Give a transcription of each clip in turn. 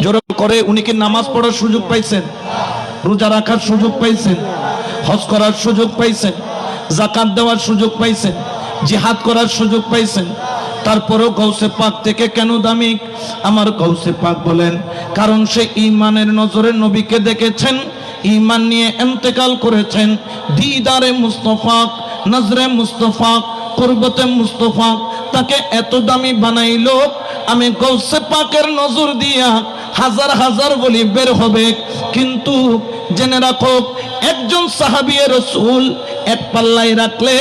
জোরে করে উনি কি নামাজ পড়ার সুযোগ পাইছেন, রোজা রাখার সুযোগ পাইছেন, হজ করার সুযোগ পাইছেন, যাকাত দেওয়ার সুযোগ পাইছেন, জিহাদ করার সুযোগ পাইছেন? তারপরেও গৌসে পাক থেকে কেন দামি? আমার গৌসে পাক বলেন কারণ সে ঈমানের নজরে নবীকে দেখেছেন, ঈমান নিয়ে ইন্তেকাল করেছেন। দিদারে মুস্তাফা, নজরে মুস্তাফা, কুরবতে মুস্তাফা তাকে এত দামি বানাইলো, আমি গৌসে পাকের নজর দিয়া হাজার হাজার বলি বের হবে। কিন্তু জেনে রাখো, একজন সাহাবিয়ে রাসূল এক পাল্লায় রাখলে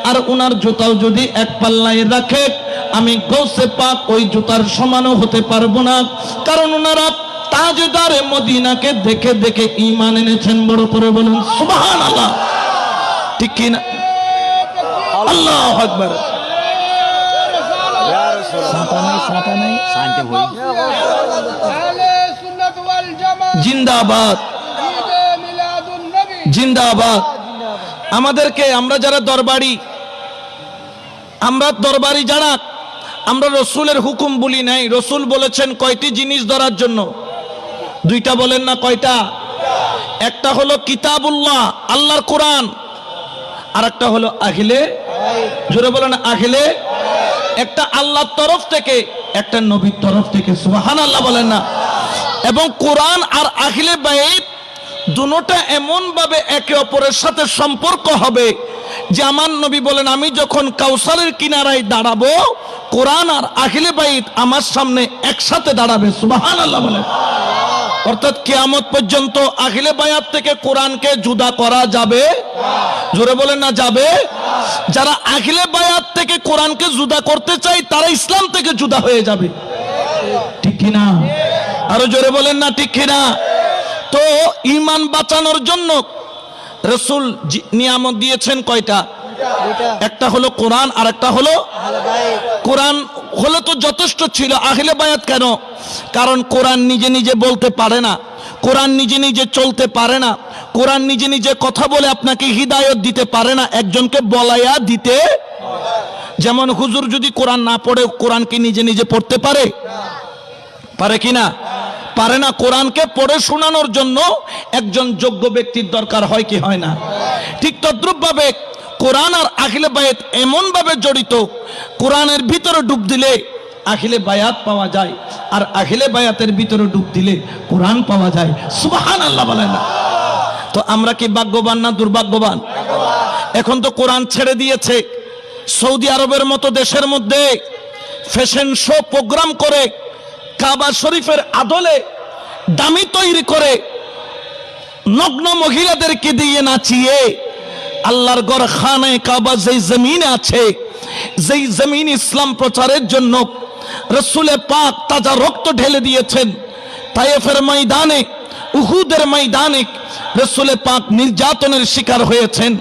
আর উনার জুতাও যদি এক পাল্লায় রাখে, আমি গৌসে পাক ওই জুতার সমানও হতে পারবো না। কারণ ওনারা তাজদারে মদিনাকে দেখে দেখে ঈমান এনেছেন। বড় করে বলুন সুবহানাল্লাহ। ঠিক কি না? আল্লাহু আকবার। জিন্দাবাদ, জিন্দাবাদ। আমাদেরকে, আমরা যারা দরবারি, আমরা দরবারি যারা, আমরা রসুলের হুকুম বলি নাই। রসুল বলেছেন কয়টি জিনিস ধরার জন্য? দুইটা বলেন না, কয়টা? একটা হলো কিতাবুল্লাহ, আল্লাহর কোরআন, আর একটা হলো আখিলে, জোরে বলেন আখিলে। একটা আল্লাহর তরফ থেকে, একটা নবীর তরফ থেকে। সুবহানাল্লাহ বলেন না। এবং কোরআন আর আখিলে বাইত দুটোটা এমন ভাবে একে অপরের সাথে সম্পর্ক হবে যে আমার নবী বলেন আমি যখন কাউসারের কিনারায় দাঁড়াবো, কোরআন আর আখিলে বাইত আমার সামনে একসাথে দাঁড়াবে। সুবহানাল্লাহ বলেন। অর্থাৎ কিয়ামত পর্যন্ত আখিলে বায়াত থেকে কোরআনকে জুদা করা যাবে? জোরে বলেন না, যাবে? যারা আখিলে বায়াত থেকে কোরআনকে জুদা করতে চায় তারা ইসলাম থেকে জুদা হয়ে যাবে। ঠিক কিনা? আরো জোরে বলেন না, ঠিক কিনা? তো ঈমান বাঁচানোর জন্য রাসূল নিয়ামত দিয়েছেন কয়টা? একটা হলো কোরআন, আর একটা হলো কোরআন হলে তো যথেষ্ট ছিল। আহলে বায়াত কেন? কারণ কোরআন নিজে নিজে বলতে পারে না, কোরআন নিজে নিজে চলতে পারে না, কোরআন নিজে নিজে কথা বলে আপনাকে হিদায়ত দিতে পারে না, একজনকে বলাইয়া দিতে। যেমন হুজুর যদি কোরআন না পড়ে, কোরআন কি নিজে নিজে পড়তে পারে? পারে কিনা? পারে না। কোরআনকে পড়ে শোনানোর জন্য একজন যোগ্য ব্যক্তির দরকার হয় কি হয় না? ঠিক তদ্রুপ ভাবে কোরআন আর আখিলে বায়াত এমন ভাবে জড়িত, কোরআনের ভিতরে ডুব দিলে আখিলে বায়াত পাওয়া যায়, আর আখিলে বায়াতের ভিতরে ডুব দিলে কোরআন পাওয়া যায়। সুবহানাল্লাহ বলেন না। তো আমরা কি ভাগ্যবান না দুর্ভাগ্যবান? এখন তো কোরআন ছেড়ে দিয়েছে। সৌদি আরবের মতো দেশের মধ্যে ফ্যাশন শো প্রোগ্রাম করে, কাবা শরীফের আদলে দামি তৈরি করে, নগ্ন মহিলাদেরকে দিয়ে নাচিয়ে আল্লাহর ঘর খানায়ে কাবা যেই জমিনে আছে, যেই জমিন ইসলাম প্রচারের জন্য রাসূলে পাক তাজা রক্ত ঢেলে দিয়েছেন, তায়েফের ময়দানে, উহুদের ময়দানে রাসূলে পাক নির্যাতনের শিকার হয়েছেন।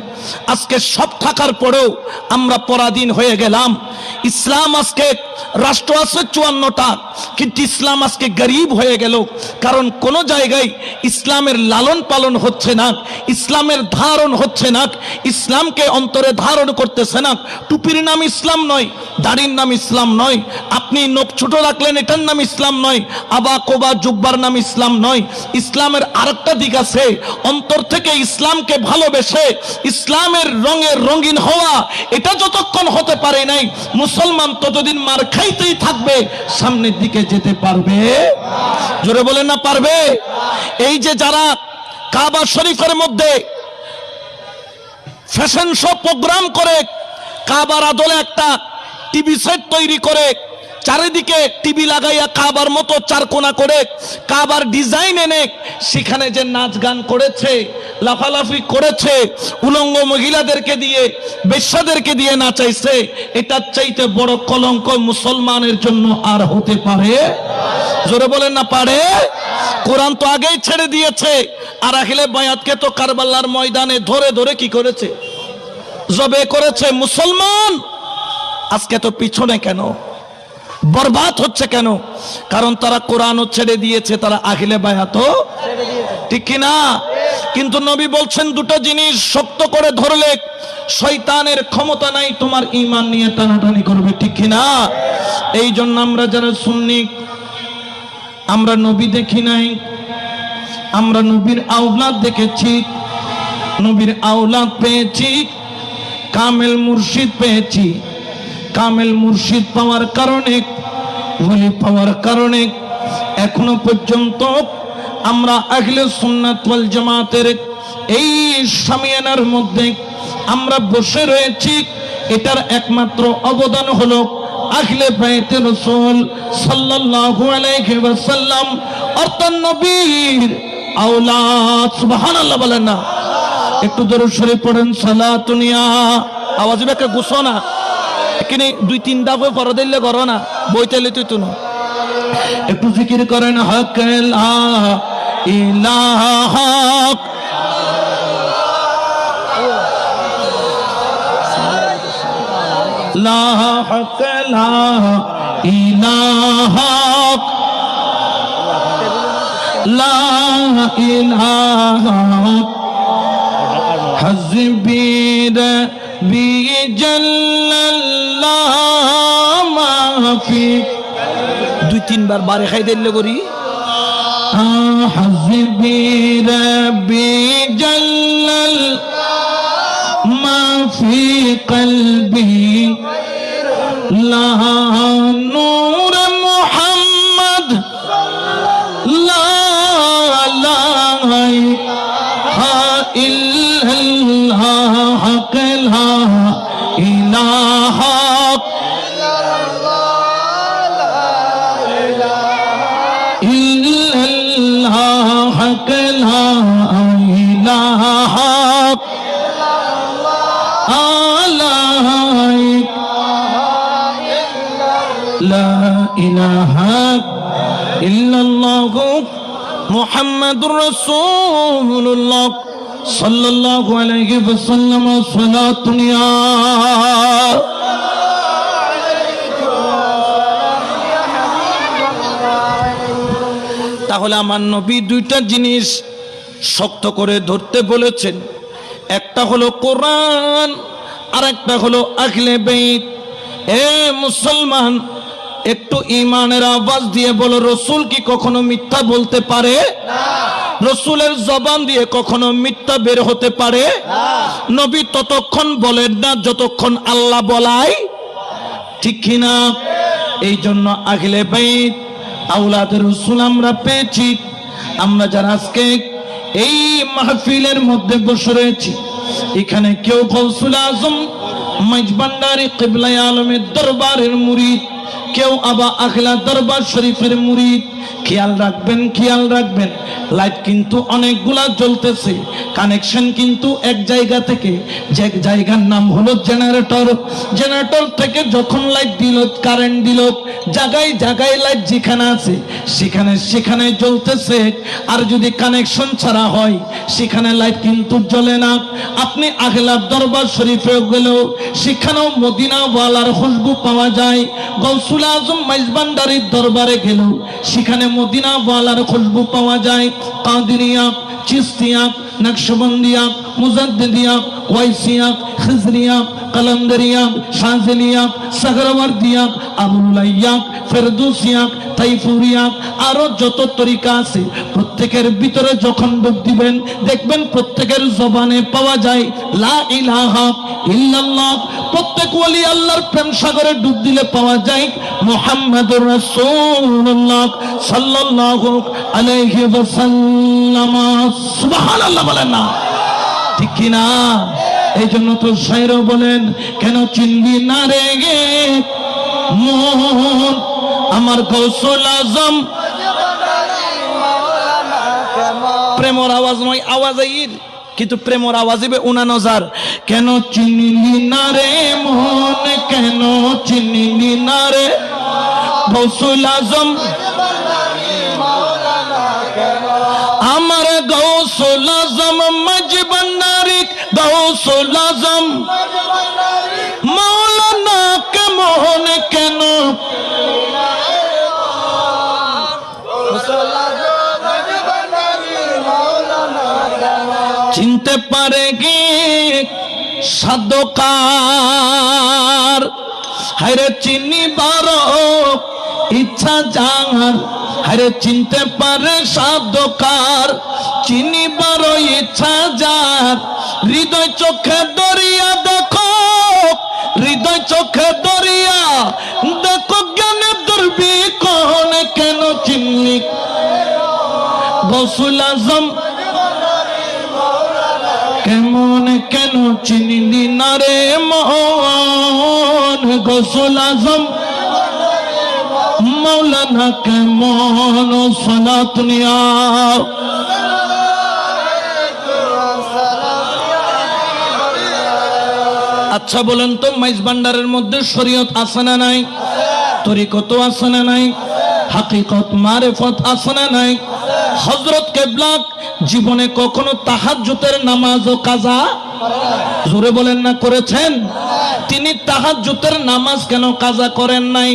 আজকে সব থাকার পরেও আমরা পরাধীন হয়ে গেলাম। ইসলাম আজকে রাষ্ট্র আছে 54টা, কিন্তু ইসলাম আজকে গরিব হয়ে গেল। কারণ কোন জায়গায় ইসলামের লালন পালন হচ্ছে না, ইসলামের ধারণ হচ্ছে না, ইসলামকে অন্তরে ধারণ করতেছে না। টুপির নাম ইসলাম নয়, দাড়ির নাম ইসলাম নয়, আপনি নখ ছোট রাখলেন এটার নাম ইসলাম নয়, আবা কোবা জুব্বার নাম ইসলাম নয়। ইসলামের আরেকটা দিক আছে, অন্তর থেকে ইসলামকে ভালোবেসে ইসলামের রঙে রঙিন হওয়া, এটা যতক্ষণ হতে পারে নাই মুসলমান ততদিন মার খাইতেই থাকবে, সামনের দিকে যেতে পারবে? জোরে বলেন না, পারবে? এই যে যারা কাবা শরীফের মধ্যে ফ্যাশন শো প্রোগ্রাম করে, কাবার আদলে একটা টিভি সেট তৈরি করে, চারিদিকে টিভি লাগাইয়া কাবার মতো চারকোনা করে কাবার ডিজাইন এনে সেখানে যে নাচ গান করেছে, লাফালাফি করেছে, উলঙ্গ মহিলাদেরকে দিয়ে, বেশ্যাদেরকে দিয়ে নাচাইছে, এটার চাইতে বড় কলঙ্ক মুসলমানের জন্য আর হতে পারে? জোরে বলেন না, পারে? কোরআন তো আগেই ছেড়ে দিয়েছে। আর আহলে বায়াতকে তো কারবালার ময়দানে ধরে ধরে কি করেছে? জবে করেছে। মুসলমান আজকে তো পিছনে কেন, বরবাদ হচ্ছে কেন? কারণ তারা কোরআনও ছেড়ে দিয়েছে, তারা আহলে বায়াতও, ঠিক কিনা? কিন্তু নবী বলছেন দুটো জিনিস শক্ত করে ধরলে শয়তানের ক্ষমতা নাই তোমার ঈমান নিয়ে টানাটানি করবে, ঠিক কিনা? এই জন্য আমরা যারা সুন্নি আমরা নবী দেখি নাই, আমরা নবীর আওলাদ দেখেছি, নবীর আওলাদ পেয়েছি, কামেল মুর্শিদ পেয়েছি। কামেল মুর্শিদ পাওয়ার কারণে, ওলি পাওয়ার কারণে এখনো পর্যন্ত আমরা আহলে সুন্নাত ওয়াল জামাতের এই শামিয়ানার মধ্যে আমরা বসে রয়েছি। এটার একমাত্র অবদান হলো আহলে বাইতে রাসূল সাল্লাল্লাহু আলাইহি ওয়াসাল্লাম অর্থাৎ নবীর আওলাদ। সুবহানাল্লাহ বলেন না? একটু দরুদ শরীফ পড়েন। সালাতুনিয়া আওয়াজ বেকে গুছো না, এখানে দুই তিন দাগে পড়া দিলে করো না, বইতেলে তুই তো না। একটু জিকির করেন হক লা ইলাহা লা হক লা ইলাহা লা ইলাহা হাসবি রব্বি জাল্লাল্লাহ মাফি দুই তিনবার বারে খাই দিলে করি হাসবি রব্বি জাল্লাল মাফি কলবি লা নূর মুহাম্মদ লা ইলাহা ইল্লাল্লাহ হক লা ইলাহা ইল্লাল্লাহ হক লা ইলাহা লা ইলাহা ইল্লাল্লাহ মুহাম্মাদুর রাসূলুল্লাহ সাল্লাল্লাহু আলাইহি ওয়াসাল্লাম। সালাতুনিয়া তাহলে আমার নবী দুইটা জিনিস শক্ত করে ধরতে বলেছেন, একটা হলো কোরআন আর একটা হলো আহলে বাইত। এ মুসলমান, একটু ঈমানের আওয়াজ দিয়ে বলো, রাসূল কি কখনো মিথ্যা বলতে পারে? রাসূলের জবান দিয়ে কখনো মিথ্যা বের হতে পারে? নবী ততক্ষণ বলেন না যতক্ষণ আল্লাহ বলায়, ঠিক কিনা? এই জন্য আহলে বাইত আওলাদের রাসূল আমরা পেয়েছি। আমরা যারা আজকে এই মাহফিলের মধ্যে বসে রয়েছি, এখানে কেউ গৌসুল আজম মাইজভান্ডারী কিবলায়ে আলমের দরবারের মুরিদ, কেউ আবার আখলা দরবার শরীফের মুরিদ। খেয়াল রাখবেন, খেয়াল রাখবেন, লাইট কিন্তু অনেকগুলা জ্বলতেছে, কানেকশন কিন্তু এক জায়গা থেকে, যে জায়গার নাম হলো জেনারেটর। জেনারেটর থেকে যখন লাইট দিল, কারেন্ট দিল, জায়গায় জায়গায় লাইট যেখানে আছে সেখানে সেখানে জ্বলতেছে। আর যদি কানেকশন ছাড়া হয় সেখানে লাইট কিন্তু জ্বলে না। আপনি আখলার দরবার শরীফে গেলেও সেখানেও মদিনা ওয়ালার খুশবু পাওয়া যায়। গৌসুল আজম মাইজভান্ডারীর দরবারে গেলেও সেখানে মদিনা ওয়ালার খুশবু পাওয়া যায়। কাদিরিয়া, চিশতিয়া, নকশবন্দিয়া, মুজাদ্দিদিয়া, ওয়াইসিয়া, খিজরিয়া, কলন্দরিয়া, শাযলিয়া, সাগরওয়ার্দিয়া, আবুল্লাইয়া, ফেরদৌসিয়া, তাইফুরিয়া, আরো যত তরিকা আছে প্রত্যেকের ভিতরে যখন ডুব দিবেন দেখবেন প্রত্যেকের জবানে পাওয়া যায় লা ইলাহা ইল্লাল্লাহ। প্রত্যেক ওলি আল্লাহর প্রেম সাগরে ডুব দিলে পাওয়া যায় মুহাম্মাদুর রাসূলুল্লাহ সাল্লাল্লাহু আলাইহি ওয়াসাল্লাম। সুবহানাল্লাহ বলেন না, ঠিক কি না? এই জন্য তো শায়রও বলেন, কেন চিনবি না রে গে মন আমার গৌসুল আজম। প্রেমর আওয়াজ নয়, আওয়াজ আইর কিন্তু প্রেমর আওয়াজ হবে উনানজার। কেন চিনলি না রে মন, কেন চিনলি না রে গৌসুল আজম আমার গৌসুল আজম মাইজভান্ডারী গৌসুল আজম মাওলানা কে মোহন কেন চিনতে পারে কি সাধকার? হায়রে চিনি বারো ইচ্ছা যার, আরে চিনতে পারে সাধকার, চিনিবার ইচ্ছা যার, হৃদয় চোখে দরিয়া দেখো, হৃদয় চোখে দরিয়া দেখো, জ্ঞানের দুর্বিকোণ কেন চিনলি গৌসুল আজম, কেমন কেন চিনলি না রে মন, গৌসুল আজম মৌলানা কেমন সালাত নিয়া। আচ্ছা বলেন তো, মাইজ ভান্ডারের মধ্যে শরীয়ত আছে না নাই? তরিকত আছে না নাই? হাকিকত মারিফত আছে না নাই? হযরত কেবলা জীবনে কখনো তাহাজ্জুদের নামাজ ও কাজা, জোরে বলেন না, করেছেন? তিনি তাহাজ্জুদের নামাজ কেন কাজা করেন নাই?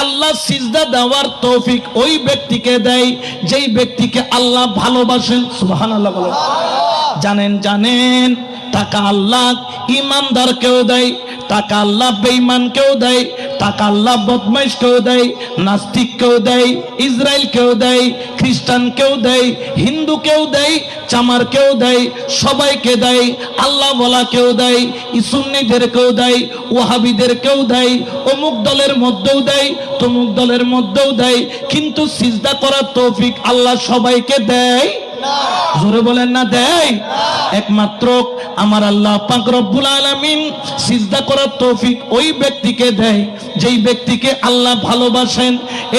আল্লাহ সিজদা দেওয়ার তৌফিক ওই ব্যক্তিকে দেয় যেই ব্যক্তিকে আল্লাহ ভালোবাসেন। সুবহানাল্লাহ বলেন। জানেন জানেন টাকা আল্লাহ ইমানদার কেউ দেয়, টাকা আল্লাহ বেঈমান কেউ দেয়, টাকা আল্লাহ বদমাইশ কেউ দেয়, নাস্তিক কেউ দেয়, ইসরায়েল কেউ দেয়, খ্রিস্টান কেউ দেয়, হিন্দু কেউ দেয়, চামার কেউ দেয়, সবাইকে দেয়। আল্লাহ বলা কেউ দেয়, সুন্নিদের কেউ দেয়, ওয়াহাবিদের কেউ দেয়, অমুক দলের মধ্যেও দেয়, তমুক দলের মধ্যেও দেয়, কিন্তু সিজদা করার তৌফিক আল্লাহ সবাইকে দেয়? জোরে বলেন না, দেয়? একমাত্র আমার আল্লাহ পাক রব্বুল আলামিন সিজদা করার তৌফিক ওই ব্যক্তিকে দেয় যেই ব্যক্তিকে আল্লাহ ভালোবাসেন।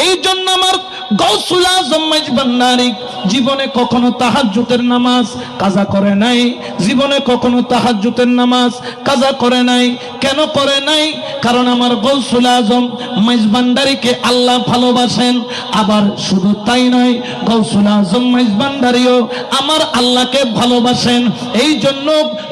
এই জন্য আমার গৌসুল আজম মাইজ ভান্ডারী জীবনে কখনো তাহাজ্জুদের নামাজ কাজা করে নাই, জীবনে কখনো তাহাজ্জুদের নামাজ কাজা করে নাই। কেন করে নাই? কারণ আমার গৌসুল আজম মাইজ ভান্ডারীকে আল্লাহ ভালোবাসেন। আবার শুধু তাই নয়, গৌসুল আজম মাইজ ভান্ডারীও আমার আল্লাহকে ভালোবাসেন। এই জন্য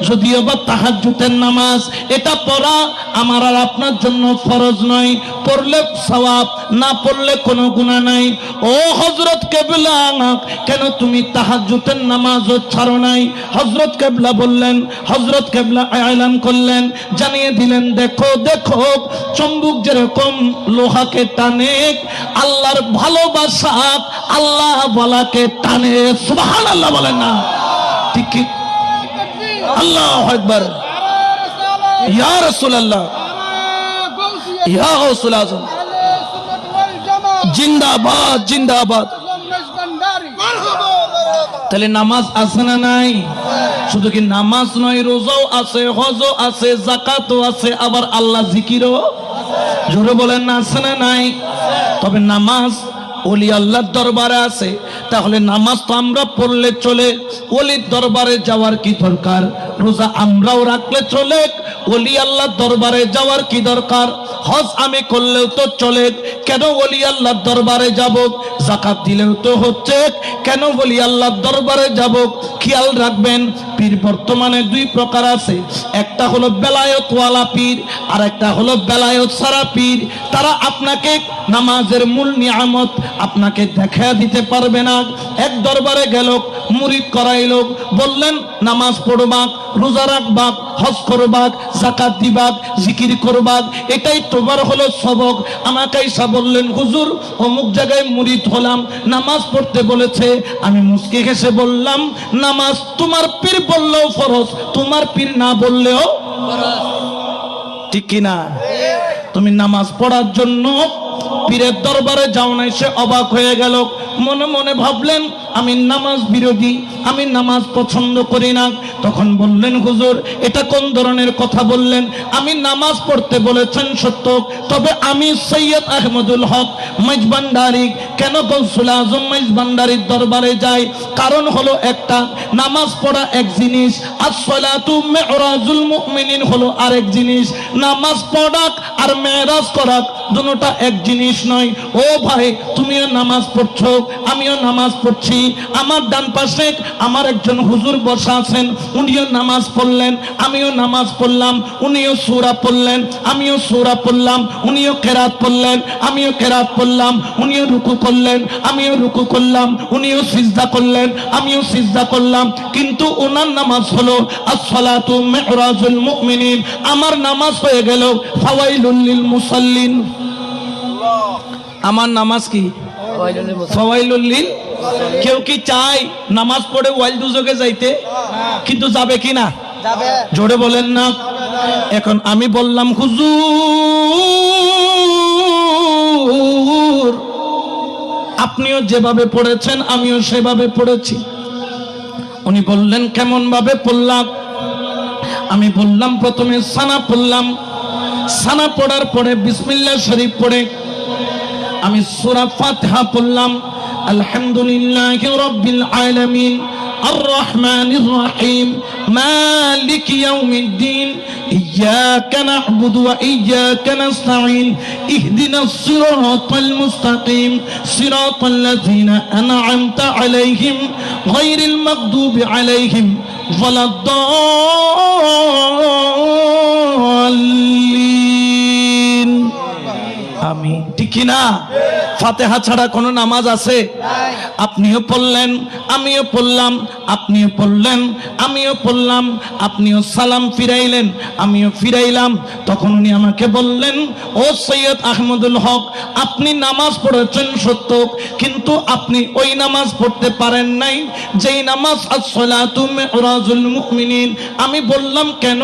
যদিও বা তাহাজ্জুদের নামাজ এটা পড়া আমার আর আপনার জন্য ফরজ নয়, পড়লে সওয়াব, না পড়লে কোনো গুনাহ নাই। ও হযরত কেবলা, কেন তুমি তাহাজ্জুদের নামাজও ছাড়ো নাই? হযরত কেবলা বললেন, হযরত কেবলা এলান করলেন, জানিয়ে দিলেন, দেখো দেখো চম্বুক যেরকম লোহাকে টানে, আল্লাহর ভালোবাসা আল্লাহ বলাকে টানে। সুবহানাল্লাহ বলেন না? ঠিক কি? আল্লাহু আকবার। ইয়া রাসূলুল্লাহ, ইয়া গাউসুল আজম, জিন্দাবাদ জিন্দাবাদ। তাহলে নামাজ আছে না নাই? শুধু কি নামাজ নয়, রোজাও আছে, হজও আছে, যাকাতও আছে, আবার আল্লাহ জিকিরও। জোরে বলেন না, আছে না নাই? তবে নামাজ ওলি আল্লাহর দরবারে আছে, তাহলে নামাজ তো আমরা পড়লে চলে, ওলির দরবারে যাওয়ার কি দরকার? রোজা আমরাও রাখলে চলে, ওলি আল্লাহর দরবারে যাওয়ার কি দরকার? হজ আমি করলেও তো চলে, কেন ওলি আল্লাহর দরবারে যাব? যাকাত দিলেও তো হচ্ছে, কেন ওলি আল্লাহর দরবারে যাব? খেয়াল রাখবেন, পীর বর্তমানে দুই প্রকার আছে। একটা হলো বেলায়েতওয়ালা পীর, আর একটা হলো বেলায়েত সারা পীর। তারা আপনাকে নামাজের মূল নিয়ামত আপনাকে দেখা দিতে পারবে না। এক দরবারে গেল, মুরিদ করাইল, বললেন নামাজ পড়বাক, রোজা রাখবাক, হজ করবাক, যাকাত দিবাক, জিকির করবাক, এটাই তোমার হলো সবক। আমাকে এসে বললেন, হুজুর অমুক জায়গায় মুরিদ হলাম, নামাজ পড়তে বলেছে। আমি মুস্কি হেসে বললাম, নামাজ তোমার পীর বললেও ফরজ, তোমার পীর না বললেও ফরজ। ঠিক কিনা? তুমি নামাজ পড়ার জন্য পীরের দরবারে যাও নাই। সে অবাক হয়ে গেল, মনে মনে ভাবলেন আমি নামাজ বিরোধী, আমি নামাজ পছন্দ করি না। তখন বললেন, হুজুর এটা কোন ধরনের কথা বললেন? আমি নামাজ পড়তে বলেছেন সত্য, তবে আমি সৈয়দ আহমদুল হক মাইজ ভান্ডারী কেন গৌসুল আজম মাইজ ভান্ডারীর দরবারে যাই? কারণ হলো একটা, নামাজ পড়া এক জিনিস, as-salatu mi'rajul mu'minin হলো আরেক জিনিস। নামাজ পড়া আর মেরাজ করা দুটোটা এক জিনিস নয়। ও ভাই, তুমিও নামাজ পড়ছো, আমিও নামাজ পড়ছি। আমার ডান পাশে আমার একজন হুজুর বসা আছেন, উনিও নামাজ পড়লেন, আমিও নামাজ পড়লাম। উনিও সূরা পড়লেন, আমিও সূরা পড়লাম। উনিও কেরাত পড়লেন, আমিও কেরাত পড়লাম। উনিও রুকু করলেন, আমিও রুকু করলাম। উনিও সিজদা করলেন, আমিও সিজদা করলাম। কিন্তু ওনার নামাজ হলো as-salatu mi'rajul mu'minin, আমার নামাজ হয়ে গেল ফাওয়াইলুল লিল মুসাল্লিন। আমার নামাজ কি ফাওয়াইলুল লিল। কেউ কি চায় নামাজ পড়ে ওয়াইল দুজকে যাইতে? কিন্তু যাবে কি না? জোরে বলেন না। এখন আমি বললাম হুজুর আপনিও যেভাবে পড়েছেন আমিও সেভাবে পড়েছি। উনি বললেন কেমন ভাবে পড়লাম? আমি বললাম প্রথমে সানা পড়লাম, সানা পড়ার পরে বিসমিল্লাহ শরীফ পড়ে আমি সূরা ফাতিহা পড়লাম। আলহামদুলিল্লাহি রাব্বিল আলামিন আর রহমানির রহিম মালিকি ইয়াউমিদ্দিন ইয়্যাকা না'বুদু ওয়া ইয়্যাকা নাস্তাঈন ইহদিনাস সিরাতাল মুস্তাকিম সিরাতাল লাযীনা আন'আমতা আলাইহিম গায়রিল মাগদুবি আলাইহিম ওয়ালাদ-দাল্লিন। আমি ঠিক কি না? ফাতিহা ছাড়া কোনো নামাজ আছে? আপনিও পড়লেন আমিও পড়লাম, আপনিও পড়লেন আমিও পড়লাম, আপনিও সালাম ফিরাইলেন আমিও ফিরাইলাম। তখন উনি আমাকে বললেন, ও সৈয়দ আহমদুল হক আপনি নামাজ পড়েছেন সত্য, কিন্তু আপনি ওই নামাজ পড়তে পারেন নাই যেই নামাজ আস-সালাতু মি'রাজুল মুমিনিন। আমি বললাম কেন?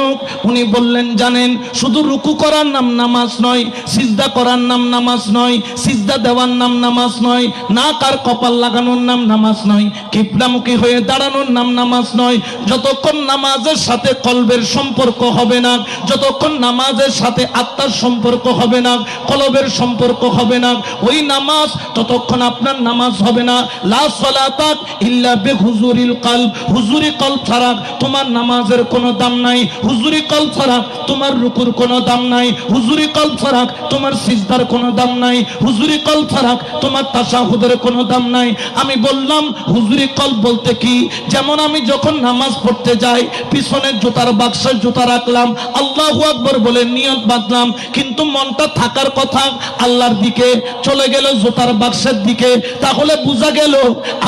উনি বললেন জানেন শুধু রুকু করার নাম নামাজ নয়, সিজদা করার নাম নামাজ নয়, সিজদা দেওয়ার নাম নামাজ নয়, নাক আর কপাল লাগানোর নাম নামাজ নয়, কিবলামুখী হয়ে দাঁড়ানোর নাম নামাজ নয়। যতক্ষণ নামাজের সাথে কলবের সম্পর্ক হবে না, যতক্ষণ নামাজের সাথে আত্মার সম্পর্ক হবে না, কলবের সম্পর্ক হবে না, ওই নামাজ ততক্ষণ আপনার নামাজ হবে না। লা সালাতা ইল্লা বিহুজুরিল কলব, হুজুরি কলব ছাড়া তোমার নামাজের কোনো দাম নাই, হুজুরি কলব ছাড়া তোমার রুকুর কোনো দাম নাই, হুজুরি কলব ছাড়া তোমার সিজদার কোনো দাম নাই, হুজুরি কলব ছাড়া তোমার তাশাহুদের কোনো দাম নাই। আমি বললাম হুজুরি কলব বলতে কি? যেমন আমি যখন নামাজ পড়তে যাই পিছনের জুতার বাক্সে জুতা রাখলাম, আল্লাহু আকবার বলে নিয়ত বাঁধলাম, কিন্তু মনটা থাকার কথা আল্লাহর দিকে, চলে গেল জুতার বাক্সের দিকে, তাহলে বোঝা গেল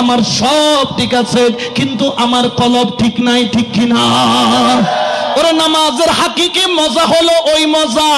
আমার সব ঠিক আছে কিন্তু আমার কলব ঠিক নাই। ঠিক কিনা? ওরে নামাজের হাকিকি মজা হলো ওই মজা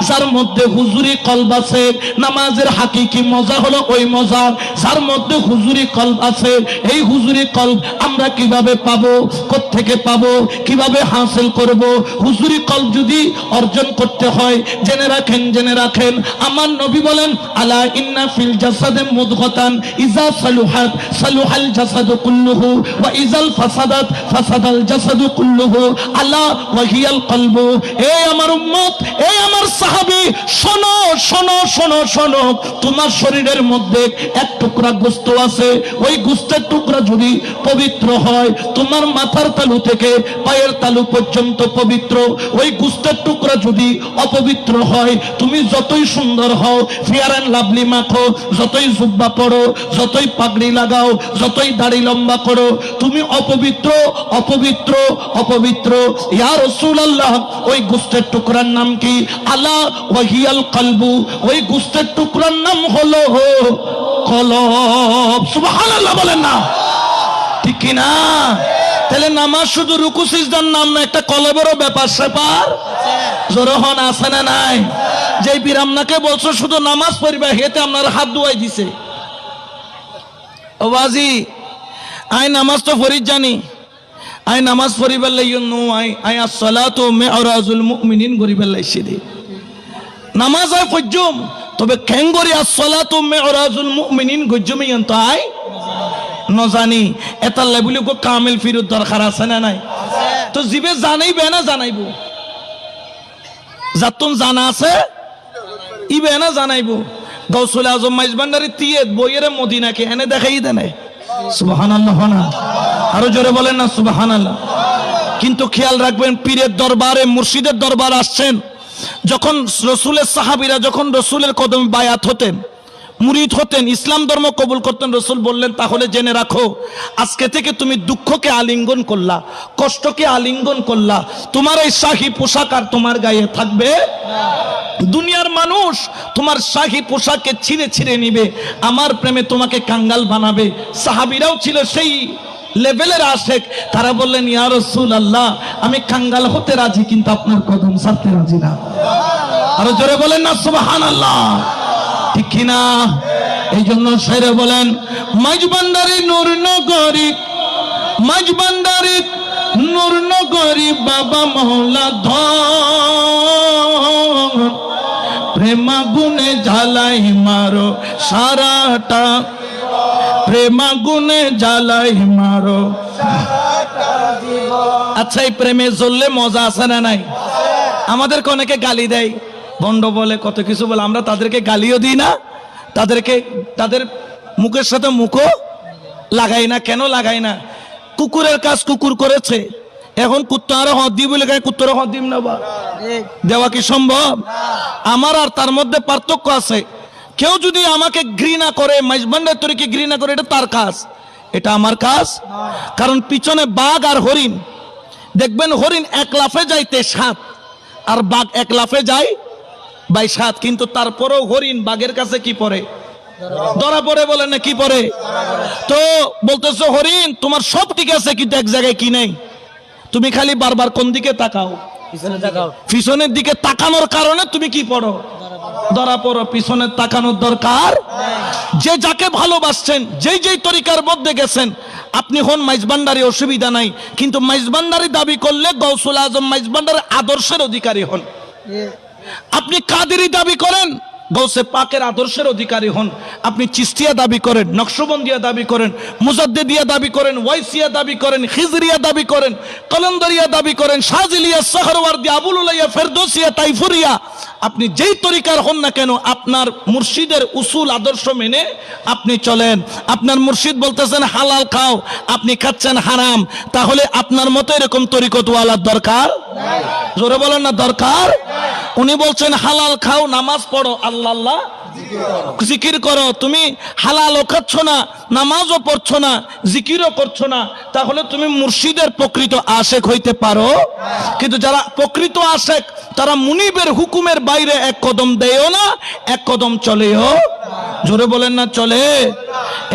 যার মধ্যে হুজুরি কলব আছে। নামাজের হাকিকি মজা হলো ওই মজা যার মধ্যে হুজুরি কলব আছে। এই হুজুরি কলব আমরা কিভাবে পাবো? কোত্থেকে পাবো? কিভাবে হাসিল করব? হুজুরি কলব যদি অর্জন করতে হয় জেনে রাখেন, জেনে রাখেন আমার নবী বলেন আলা ইন্না ফিল জাসাদে মুদগাতান ইজা সালুহাত সালুহাল জাসাদু কুল্লুহু ওয়া ইজাল ফাসাদাত ফাসাদাল জাসাদু কুল্লুহু আলা ওয়াহিয়াল কলবু। এই আমার উম্মত, এই আমার সাহাবী, শোনো শোনো শোনো শোনো, তোমার শরীরের মধ্যে এক টুকরা গোশত আছে, ওই গোশতের টুকরা যদি পবিত্র হয় তোমার মাথার তালু থেকে পায়ের তালু পর্যন্ত পবিত্র। ওই গোশতের টুকরা যদি অপবিত্র হয় তুমি যতই সুন্দর হও, ফেয়ার অ্যান্ড লাভলি মাখো, যতই জুব্বা পরো, যতই পাগড়ি লাগাও, যতই দাড়ি লম্বা করো, তুমি অপবিত্র অপবিত্র অপবিত্র। ইয়া রাসূলুল্লাহ ওই গোশতের টুকরার নাম কি? আলা ওয়াহিয়াল কলবু, ওই গোশতের টুকরার নাম হলো কলব। সুবহানাল্লাহ বলেন না? ঠিক কি না? তাহলে নামাজ শুধু রুকু সিজদার নাম না, একটা কলবেরও ব্যাপার স্যাপার জোরহন আছে না নাই? যেই বিরামনাকে বলছো শুধু নামাজ পড়বে, হেতে আপনার হাত ধোয়াই দিছে। ও বাজি আই নামাজ তো ফরিদ জানি, আই নামাজ পড়িবার লাইও নো, আই আসসালাতু মি'রাজুল মুমিনিন গরিবার লাইছে দে নামাজ আই ফজ্জুম, তবে কেঙ্গরি আসসালাতু মি'রাজুল মুমিনিন গজ্জুমি অন্ত আই নজানি। এতাল্লাই বলি গো কামেল ফিরুদ দরকার আছে না নাই? তো জিবে জানাইবে না জানাইব? যাতুন জানা আছে ইবে না জানাইব। গৌসুল আজম মাইজবান্ডারি তিয়েত বইয়ের মদিনাকে এনে দেখাই দেনে। সুবহানাল্লাহ না? আরো জোরে বলেন না সুবহানাল্লাহ। কিন্তু খেয়াল রাখবেন পীরের দরবারে মুর্শিদের দরবার আসছেন যখন রসুলের সাহাবীরা যখন রসুলের কদমে বায়াত হতেন, মুরিদ হতেন, ইসলাম ধর্ম কবুল করতেন, রসুল বললেন তাহলে জেনে রাখো আজকে থেকে তুমি দুঃখকে আলিঙ্গন করলা, কষ্টকে আলিঙ্গন করলা, তোমার এই শাহী পোশাক আর তোমার গায়ে থাকবে না। দুনিয়ার মানুষ তোমার শাহী পোশাককে ছিঁড়ে ছিঁড়ে নিবে, আমার প্রেমে তোমাকে কাঙ্গাল বানাবে। সাহাবীরাও ছিল সেই লেভেলের আশেক, তারা বললেন ইয়া রাসূলুল্লাহ আমি কাঙ্গাল হতে রাজি কিন্তু আপনার কদম ছাড়তে রাজি না। আরো জোরে বলেন না সুবহানাল্লাহ। ঠিক কিনা? এই জন্য শায়রে বলেন মাঝবান্ডারি নূর নগরী, মাঝবান্ডারি নূর নগরী বাবা মহলা ধন, প্রেমা গুনে জ্বালাই মারো সারাটা, প্রেমা গুনে জ্বালাই মারো। আচ্ছা, এই প্রেমে জ্বললে মজা আছে না নাই? আমাদেরকে অনেকে গালি দেয়, বন্ড বলে, কত কিছু বলে, আমরা তাদেরকে গালিও দিই না, তাদেরকে তাদের মুখের সাথে মুখও লাগাই না। কেন লাগাই না? কুকুরের কাজ কুকুর করেছে, এখন কুত্তা আরো হদ দিব বলে কুত্তর হদ দিব না, দেওয়া কি সম্ভব? আমার আর তার মধ্যে পার্থক্য আছে। কেউ যদি আমাকে ঘৃণা করে, মাইজবান্ডার তরিকে ঘৃণা করে, এটা তার কাজ, এটা আমার কাজ। কারণ পিছনে বাঘ আর হরিণ, দেখবেন হরিণ এক লাফে যাইতে 7 আর বাঘ এক লাফে যায় 7, কিন্তু তারপরেও হরিণ বাঘের কাছে কি পড়ে? ধরা পড়ে। বলে না কি পড়ে? তো বলতেছো হরিণ তোমার সব ঠিক আছে, কিন্তু এক জায়গায় কি নেই, তুমি খালি বারবার কোন দিকে তাকাও? পিছনের দিকে তাকানোর কারণে তুমি কি পড়ো? ধরা পড়ো। পিছনে তাকানোর দরকার। যে যাকে ভালোবাসছেন, যেই যেই তরিকার মধ্যে গেছেন, আপনি হন মাইজবান্ডারি, অসুবিধা নাই, কিন্তু মাইজবান্ডারি দাবি করলে গৌসুল আজম মাইজবান্ডারের আদর্শের অধিকারী হন। আপনি কাদেরি দাবি করেন, গৌসে পাকের আদর্শের অধিকারী হন। আপনি চিস্তিয়া দাবি করেন, নকশবন্দিয়া দাবি করেন, মুজাদ্দিদিয়া দাবি করেন, ওয়াইসিয়া দাবি করেন, খিজরিয়া দাবি করেন, কলন্দরিয়া দাবি করেন, শাহজিলিয়া, সাহরওয়ার্দী, আবুল উলাইয়া, ফেরদৌসিয়া, তাইফুরিয়া, আপনি যেই তরিকার হন না কেন, আপনার মুর্শিদের উসুল আদর্শ মেনে আপনি চলেন। আপনার মুর্শিদ বলতেছেন হালাল খাও, আপনি খাচ্ছেন হারাম, তাহলে আপনার মতো এরকম তরিকতওয়ালার দরকার নাই। জোরে বলেন না দরকার। উনি বলছেন হালাল খাও, নামাজ পড়ো, আল্লাহ আল্লাহ জিকির করো। তুমি হালালও খাচ্ছ না, নামাজও পড়ছো না, জিকিরও করছো না, তাহলে তুমি মুর্শিদের প্রকৃত আশেক হইতে পারো? কিন্তু যারা প্রকৃত আশেক, তারা মুনিবের হুকুমের বাইরে এক কদম দেয়ও না, এক কদম চলেও। জোরে বলেন না চলে।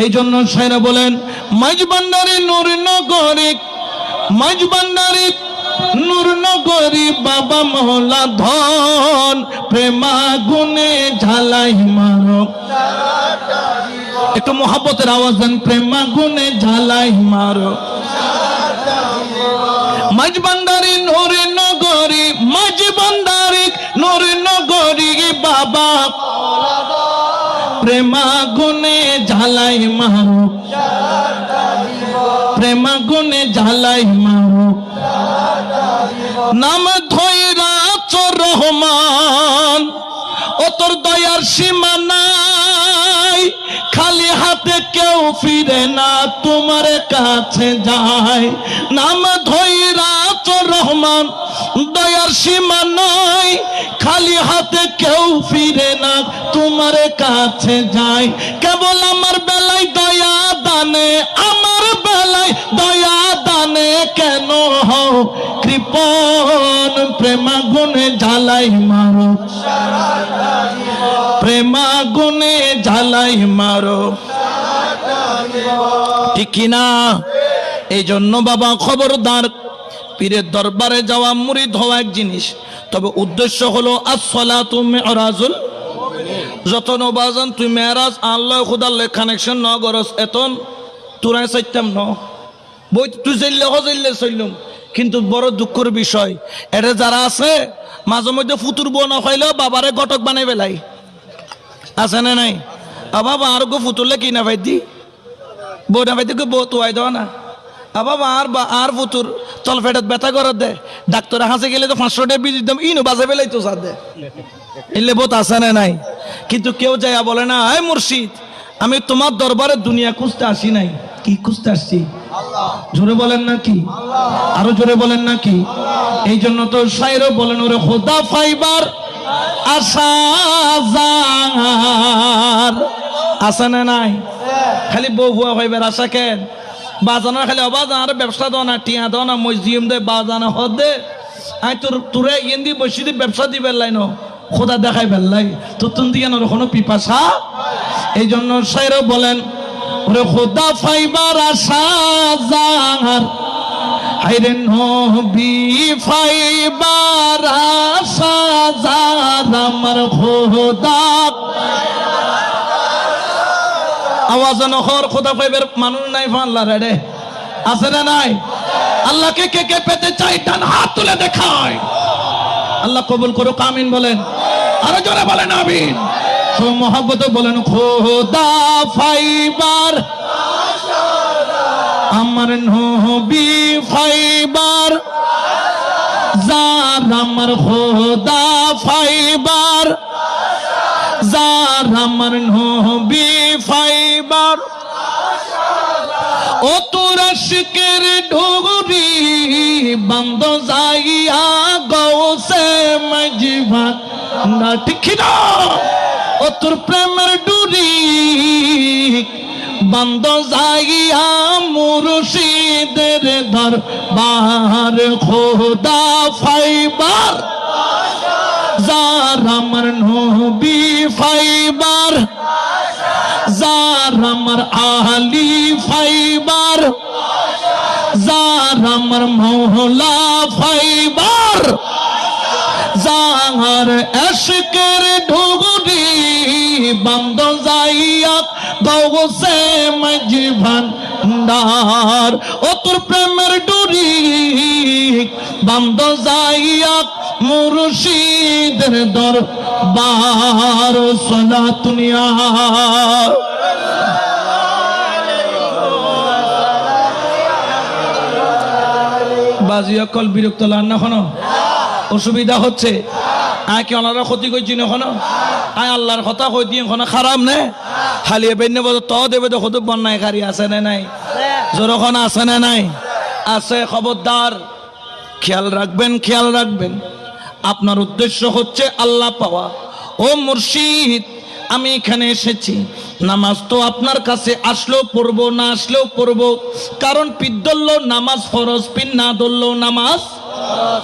এই জন্য শায়রা বলেন মাইজবান্ডারি নূর নগরী, মাইজবান্ডারি নূর নগরী বাবা মহলা ধন, প্রেমা গুনে ঝালাই মারো। একটু মোহাব্বতের আওয়াজ দেন, প্রেমা গুনে ঝালাই মারো। মাইজবান্ডারি নূর নগরী, মাইজবান্ডারি নূর নগরী বাবা প্রেমা গুনে ঝালাই মারো, প্রেমা গুনে ঝালাই মারো। নাম ধইরা চোর রহমান, ও তোর দয়ার সীমা নাই, খালি হাতে কেউ ফিরে না, তোমার কাছে যায়। নাম ধইরা চোর রহমান, দয়ার সীমা নাই, খালি হাতে কেউ ফিরে না, তোমার কাছে যায়। কেবল আমার বেলায় দয়া দানে, আমার বেলায় দয়া দানে কেন হও কৃপণ, প্রেমা গুনে ঝালাই মারো, প্রেমা গুনে ঝালাই মারো। ঠিক কিনা? এই জন্য বাবা খবরদার, পীরের দরবারে যাওয়া, মুরিদ হওয়া এক জিনিস, তবে উদ্দেশ্য হলো আসসালাতু মিরাজুল। যত নবাজান তুই মেরাজ আল্লাহ খুদার কানেকশন ন গরস, এতন তোরাই চাইতাম ন বই, তুই চাইলে হজাইলে চললাম। কিন্তু বড় দুঃখের বিষয়, এটা যারা আছে মাঝে মধ্যে ফুতুর বউ না খাইলেও বাবারে গটক বানাই বেলাই, আছে না নাই? বাবা আর গো ফুতুরলে কি না ভাই দি বউ না ভাই দি বউ তোয়াই দেওয়া না, বাবা আর ফুতুর তলফেটত ব্যথা করার দে, ডাক্তার হাসে গেলে তো 500 টাকা বিজি দাম, ইনো বাজে বেলাই তো সার দে, এলে বোধ আছে না নাই? কিন্তু কেউ যাইয়া বলে না, এই মুর্শিদ আমি তোমার দরবারে দুনিয়া খুঁজতে আসি নাই, কি খুঁজতে আসছি? জোরে বলেন না কি? আরো জোরে বলেন না কি? এই জন্য তো শায়রও বলেন, ওরে খোদা ফাইবার আশা যার, আছে না নাই? খালি বউ হুয়া ফাইবার আশা কেন? বাজানা খালি অবাজান আর ব্যবসা দাও না, টিয়া দাও না, মসজিদ দে বাজানা হদ দে, আই তোরে ইয়েন দি বসি দি ব্যবসা দি বেল্লাই ন, খোদা দেখাই বেল্লাই তো তুন দিয়ে না কোনো পিপাসা। এই জন্য শায়রও বলেন, ওরে খোদা ফাইবার আশা যার, হাইরে নবী ফাইবার আশা যার, আমার খোদা আওয়াজ নহর খোদা পাইবের মানুষ নাই আল্লাহ রে আছে না নাই? আল্লাহকে কে কে পেতে চাই ডান হাত তুলে দেখায়। আল্লাহ কবুল করুক, আমিন বলেন। আরো জোরে বলেন আমিন। সব মহব্বতে বলেন খোদা ফাইবার আমার নবী ফাইবার যার আমার খোদা ফাইবার যার আমার নবী ফাইবার ও তোর আশিকের ঢোগরি বন্ধ যাইয়া গৌসে মজবান না ঠিক না ও তোর প্রেমের ডুরি বন্ধ যাইয়া মুর্শিদের দরবার খোদা ফাইবার যার আমার নবী ফাইবার যার আমার আলী ফাইবার যার আমার মৌলা ফাইবার যার এশকের ঢোগরি বন্ধ যাইয়া গৌসে মজবান ডার ও তোর প্রেমের ডুরি বন্ধ যাইয়া মুর্শিদের দরবার সালাতুনিয়া বাজিয়াকল বিরক্ত লান না কোনো অসুবিধা হচ্ছে আয় কি ওনারা ক্ষতি করছি না কোনো আয় আল্লাহর কথা কই দিয়ে কোনো খারাপ নে হালিয়ে বেনে বল তো দেবে তো কত বন্যায় কারি আছে না নাই যখন আছে না নাই আছে খবরদার খেয়াল রাখবেন খেয়াল রাখবেন আপনার উদ্দেশ্য হচ্ছে আল্লাহ পাওয়া ও মুর্শিদ আমি এখানে এসেছি নামাজ তো আপনার কাছে আসলেও পড়বো না আসলেও পড়বো কারণ পীর ধরলো নামাজ ফরজ পীর না ধরলো নামাজ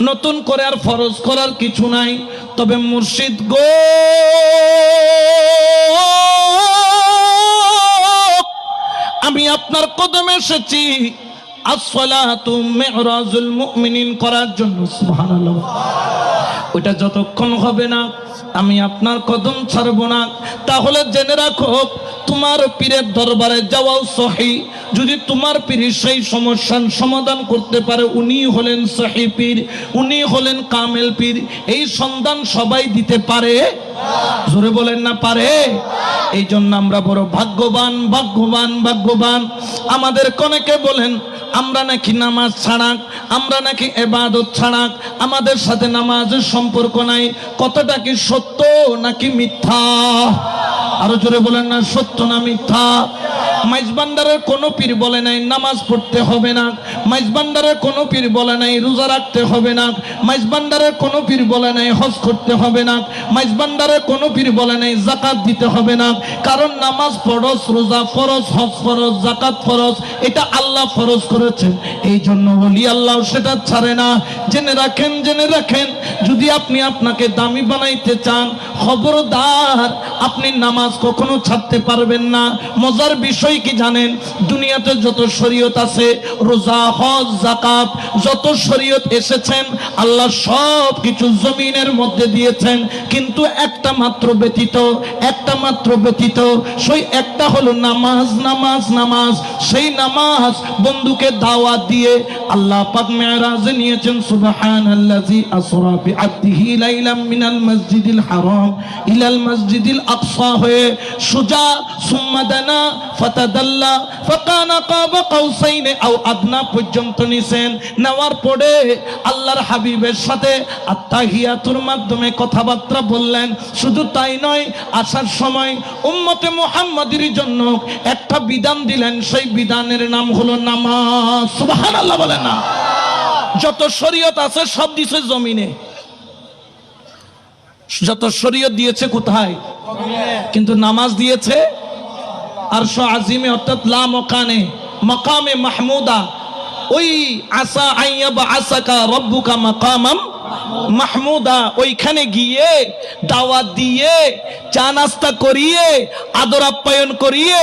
নতুন করে আর ফরজ করার কিছু নাই তবে মুর্শিদ গো আমি আপনার কদমে এসেছি আসসালাতু মিরাজুল মুমিনিন করার জন্য সুবহানাল্লাহ ওটা যতক্ষণ হবে না আমি আপনার কদম ছাড়বো না তাহলে জেনে রাখো তোমার পীরের দরবারে যাওয়াও সহি যদি তোমার পীর সেই সমস্যার সমাধান করতে পারে উনি হলেন সহি পীর উনি হলেন কামেল পীর এই সন্ধান সবাই দিতে পারে জোরে বলেন না পারে এই জন্য আমরা বড় ভাগ্যবান ভাগ্যবান ভাগ্যবান আমাদের অনেকে বলেন আমরা নাকি নামাজ ছাড়াক আমরা নাকি ইবাদত ছাড়াক আমাদের সাথে নামাজের সম্পর্ক নাই কতটা কি সত্য নাকি মিথ্যা আরো জোরে বলেন না সত্য না মিথ্যা মাইজবান্ডারের কোনো পীর বলে নাই নামাজ পড়তে হবে না মাইজবান্ডারের কোনো পীর বলে নাই রোজা রাখতে হবে না মাইজবান্ডারের কোনো পীর বলে নাই হজ করতে হবে না মাইজবান্ডারের কোনো পীর বলে নাই যাকাত দিতে হবে না কারণ নামাজ ফরজ রোজা ফরজ হজ ফরজ যাকাত ফরজ এটা আল্লাহ ফরজ করেছেন এই জন্য ওলি আল্লাহ সেটা ছাড়ে না জেনে রাখেন যদি আপনি আপনাকে দামি বানাইতে চান খবরদার আপনি নামাজ কখনো ছাড়তে পারবেন না মজার বিষয় কি জানেন দুনিয়াতে যত শরীয়ত আছে রোজা হজ যাকাত যত শরীয়ত এসেছেন আল্লাহ সব কিছু জমিনের মধ্যে দিয়েছেন কিন্তু একটা মাত্র ব্যতীত সেই একটা হলো নামাজ নামাজ নামাজ সেই নামাজ বন্ধুকে দাওয়াত দিয়ে আল্লাহ পাক মেরাজে নিয়েছেন সুবহানাল্লাযী আসরা বিআবদিহি লাইলাম মিনাল মসজিদিল হারাম ইলাল মসজিদিল আকসা হয়ে সুজা সুম্মা দানা ফাতাদাল্লা ফাকানা কাবা কাউসাইন আও আদনা পর্যন্ত নিছেন নেওয়ার পরে আল্লাহর হাবিবের সাথে আত্তাহিয়াতুর মাধ্যমে কথাবার্তা বললেন শুধু তাই নয় আসার সময় উম্মতে মুহাম্মাদির জন্য একটা বিধান দিলেন সেই বিধানের নাম হলো নামাজ সুবহানাল্লাহ বলেন না যত শরীয়ত আছে সব দিয়েছে জমিনে যত শরীয়ত দিয়েছে কোথায় কিন্তু নামাজ দিয়েছে আরশ আজিমে অর্থাৎ লা মাকানে মাকামে মাহমুদা ওই আসা আইয়াবা আসাকা রব্বুকা মাকামাম মাহমুদা, ওইখানে গিয়ে দাওয়াত দিয়ে চা নাস্তা করিয়ে আদর আপ্যায়ন করিয়ে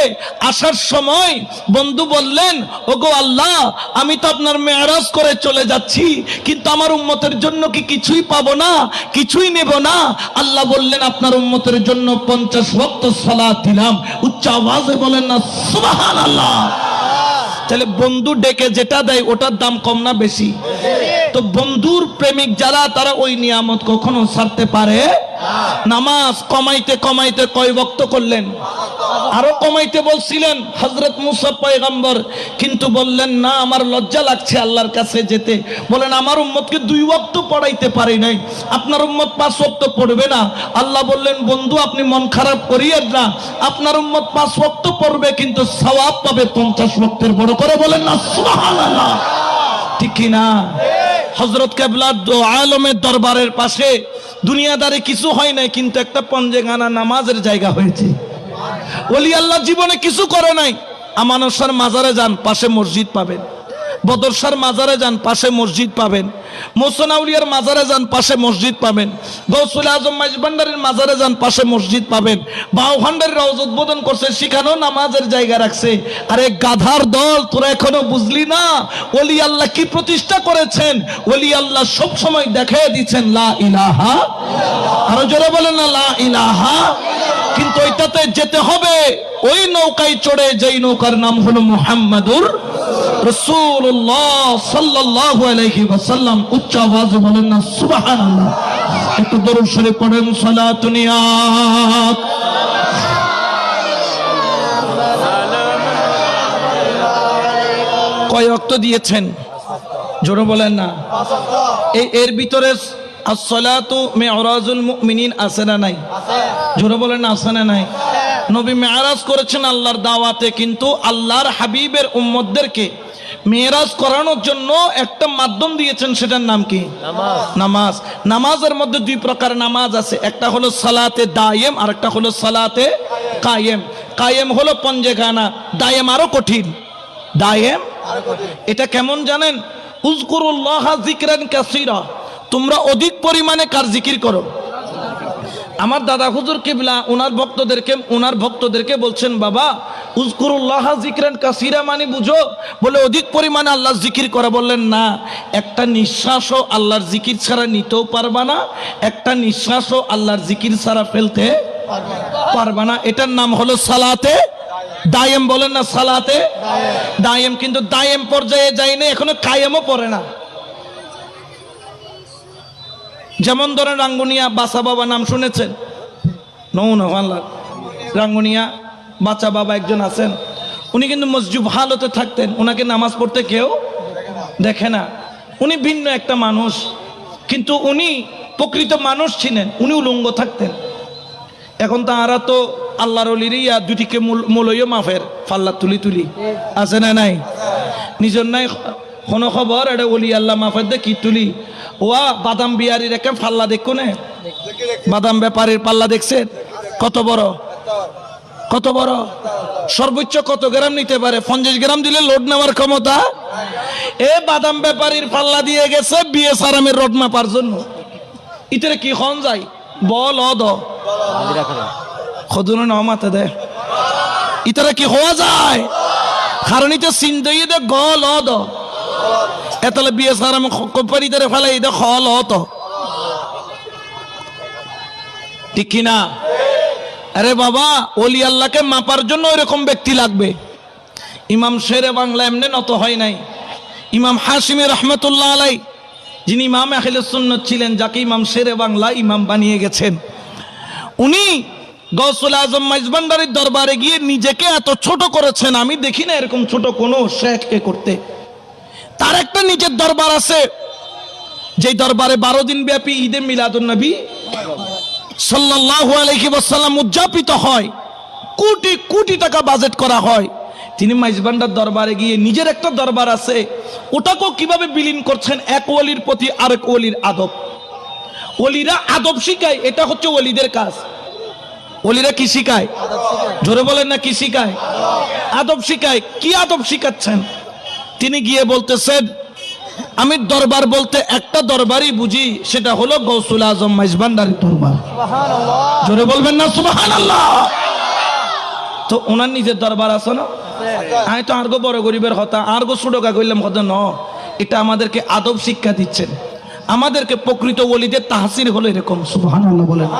আসার সময় বন্ধু বললেন, ওগো আল্লাহ, আমি তো আপনার মেরাজ করে চলে যাচ্ছি, কিন্তু আমার উম্মতের জন্য কি কিছুই পাবো না, কিছুই নেব না? আল্লাহ বললেন, আপনার উম্মতের জন্য 50 ওয়াক্ত সালাত দিলাম। উচ্চ আওয়াজে বলেন না সুবহানাল্লাহ। তাহলে বন্ধু ডেকে যেটা দেয় ওটার দাম কম না বেশি? তো বন্ধুর প্রেমিক যারা, তারা ওই নিয়ামত কখনো ছাড়তে পারে নামাজ কমাইতে কমাইতে কয় ওয়াক্ত করলেন? আরো কমাইতে বলছিলেন হযরত মুসা পয়গম্বর, কিন্তু বললেন না, আমার লজ্জা লাগছে আল্লাহর কাছে যেতে। বলেন, আমার উম্মতকে 2 ওয়াক্ত পড়াইতে পারি নাই, আপনার উম্মত 5 ওয়াক্ত পড়বে না? আল্লাহ বললেন, বন্ধু আপনি মন খারাপ করিয়েন না, আপনার উম্মত 5 ওয়াক্ত পড়বে, কিন্তু সওয়াব পাবে 50 ওয়াক্তের। বড় করে বলেন না সুবহানাল্লাহ। ঠিক কি না? হযরত কেবলা দো আলমের দরবারের পাশে দুনিয়াদারে কিছু হয় নাই, কিন্তু একটা পঞ্জেগানা নামাজের জায়গা হয়েছে। ওলি আল্লাহ জীবনে কিছু করে নাই। আমানত শাহর মাজারে যান, পাশে মসজিদ পাবেন। বদর শাহর মাজারে যান, পাশে মসজিদ পাবেন। মোহসেন আউলিয়ার মাজারে যান, পাশে মসজিদ পাবেন। গৌসুল আজম মাইজভান্ডারীর মাজারে যান, পাশে মসজিদ পাবেন। বাউভান্ডারীর রওজ উদ্বোধন করছে, সেখানেও নামাজের জায়গা রাখছে। আরে গাধার দল, তোরা এখনো বুঝলি না ওলি আল্লাহ কি প্রতিষ্ঠা করেছেন? ওলি আল্লাহ সব সময় দেখায় দিচ্ছেন লা ইলাহা, আরো জোরে বলেন না লা ইলাহা। কিন্তু ওইটাতে যেতে হবে ওই নৌকায় চড়ে, যেই নৌকার নাম হলো মুহাম্মাদুর রাসূলুল্লাহ সাল্লাল্লাহু আলাইহি ওয়াসাল্লাম। উচ্চ আওয়াজে বলেন না সুবহানাল্লাহ। একটু দরুদ শরীফ পড়েন, সালাতুন ইয়া। কয় ওয়াক্ত দিয়েছেন? জোরে বলেন না। এর ভিতরে আসসালাতু মিরাজুল মুমিনিন আছে না নাই? জোরে বলেন না আছে না নাই? নবী মেরাজ করেছেন আল্লাহর দাওয়াতে, কিন্তু আল্লাহর হাবিবের উম্মতদেরকে মেরাজ করানোর জন্য একটা মাধ্যম দিয়েছেন, সেটার নাম কি? নামাজ। নামাজের মধ্যে 2 প্রকার নামাজ আছে, একটা হলো সালাতে দায়েম আর একটা হলো সালাতে কায়েম। কায়েম হলো পঞ্জেগানা, দায়েম আরো কঠিন। দায়েম এটা কেমন জানেন? উযকুরুল্লাহ যিকরান কাসীরা, তোমরা অধিক পরিমাণে কার জিকির করো। আমার দাদা হুজুর কিবলা ওনার ভক্তদেরকে বলছেন, বাবা উযকুরুল্লাহ যিকরান কাসীরা মানে বুঝো? বলে অধিক পরিমাণে আল্লাহর জিকির করা। বললেন না, একটা নিঃশ্বাসও আল্লাহর জিকির ছাড়া নিতেও পারবা না, একটা নিঃশ্বাসও আল্লাহর জিকির ছাড়া ফেলতে পারবা না। এটার নাম হলো সালাতে দায়েম। বলেন না সালাতে দায়েম। কিন্তু দায়েম পর্যায়ে যায়নি, এখনো কায়েমও পড়ে না। যেমন ধরেন রাঙ্গুনিয়া বাসা বাবা নাম শুনেছেন? রাঙ্গুনিয়া বাচ্চা বাবা একজন আছেন, উনি কিন্তু মসজিদ হালতে থাকতেন, ওনাকে নামাজ পড়তে কেউ দেখে না। উনি ভিন্ন একটা মানুষ, কিন্তু উনি প্রকৃত মানুষ ছিলেন, উনি উলঙ্গ থাকতেন। এখন তারা তো আল্লাহর ওলিরিয়া দুটিকে মূলয় মাফের ফাল্লা তুলি তুলি আছে না নাই? নিজের নাই কোনো খবর, এটা ওলি আল্লাহ মাফের দে কি তুলি। ওয়া বাদাম বিহারির একে ফাল্লা দেখো না, বাদাম ব্যাপারীর পাল্লা দেখছেন? কত বড়, কত বড়, সর্বোচ্চ কত গ্রাম নিতে পারে? 50 গ্রাম দিলে লোড নেওয়ার ক্ষমতা। এ বাদাম ব্যাপারীর পাল্লা দিয়ে গেছে বিয়ে সারামের রড মাপার জন্য। ইতরে কি খন যায় বল অদ খদুন নমাতে দে, ইতরে কি হওয়া যায়? কারণ ইতে চিন্তাই দে গল অদ এতলে বিয়ে সারাম কোম্পানি ধরে ফেলাই দে খল অত, ঠিক কিনা? আরে বাবা, ওলি আল্লাহকে মাপার জন্য ওইরকম ব্যক্তি লাগবে। ইমাম শেরে বাংলা এমনি নত হয় নাই। ইমাম হাশিমি রহমতুল্লাহ আলাই, যিনি ইমাম আহলে সুন্নাত ছিলেন, যাকে ইমাম শেরে বাংলা ইমাম বানিয়ে গেছেন, উনি গৌসুল আজম মাইজভান্ডারীর দরবারে গিয়ে নিজেকে এত ছোট করেছেন, আমি দেখি না এরকম ছোট কোনো শেখকে করতে। তার একটা নিজের দরবার আছে, যে দরবারে 12 দিন ব্যাপী ঈদে মিলাদুন নবী সাল্লাল্লাহু আলাইহি ওয়াসাল্লাম উদযাপিত হয়, কোটি কোটি টাকা বাজেট করা হয়। তিনি মাইজভান্ডার দরবারে গিয়ে নিজের একটা দরবার আছে, ওটাকেও কিভাবে বিলীন করছেন এক ওলির প্রতি আরেক ওলির আদব। ওলিরা আদব শিখায়, এটা হচ্ছে ওলিদের কাজ। ওলিরা কি শিখায়? জোরে বলেন না, কি শিখায়? আদব শিখায়। কি আদব শিখাচ্ছেন? তিনি গিয়ে বলতেছেন, আমি দরবার বলতে একটা দরবারই বুঝি, সেটা হলো গৌসুল আজম মাইজভান্ডারীর দরবার। জোরে বলবেন না সুবহানাল্লাহ। তো ওনার নিজের দরবার আছে না? আমি তো আরগো বড় গরিবের কথা, আরগো ছোটকা কইলাম কথা ন। এটা আমাদেরকে আদব শিক্ষা দিচ্ছেন, আমাদেরকে প্রকৃত ওলিদের তাহসির হলো এরকম। সুবহানাল্লাহ বলেন,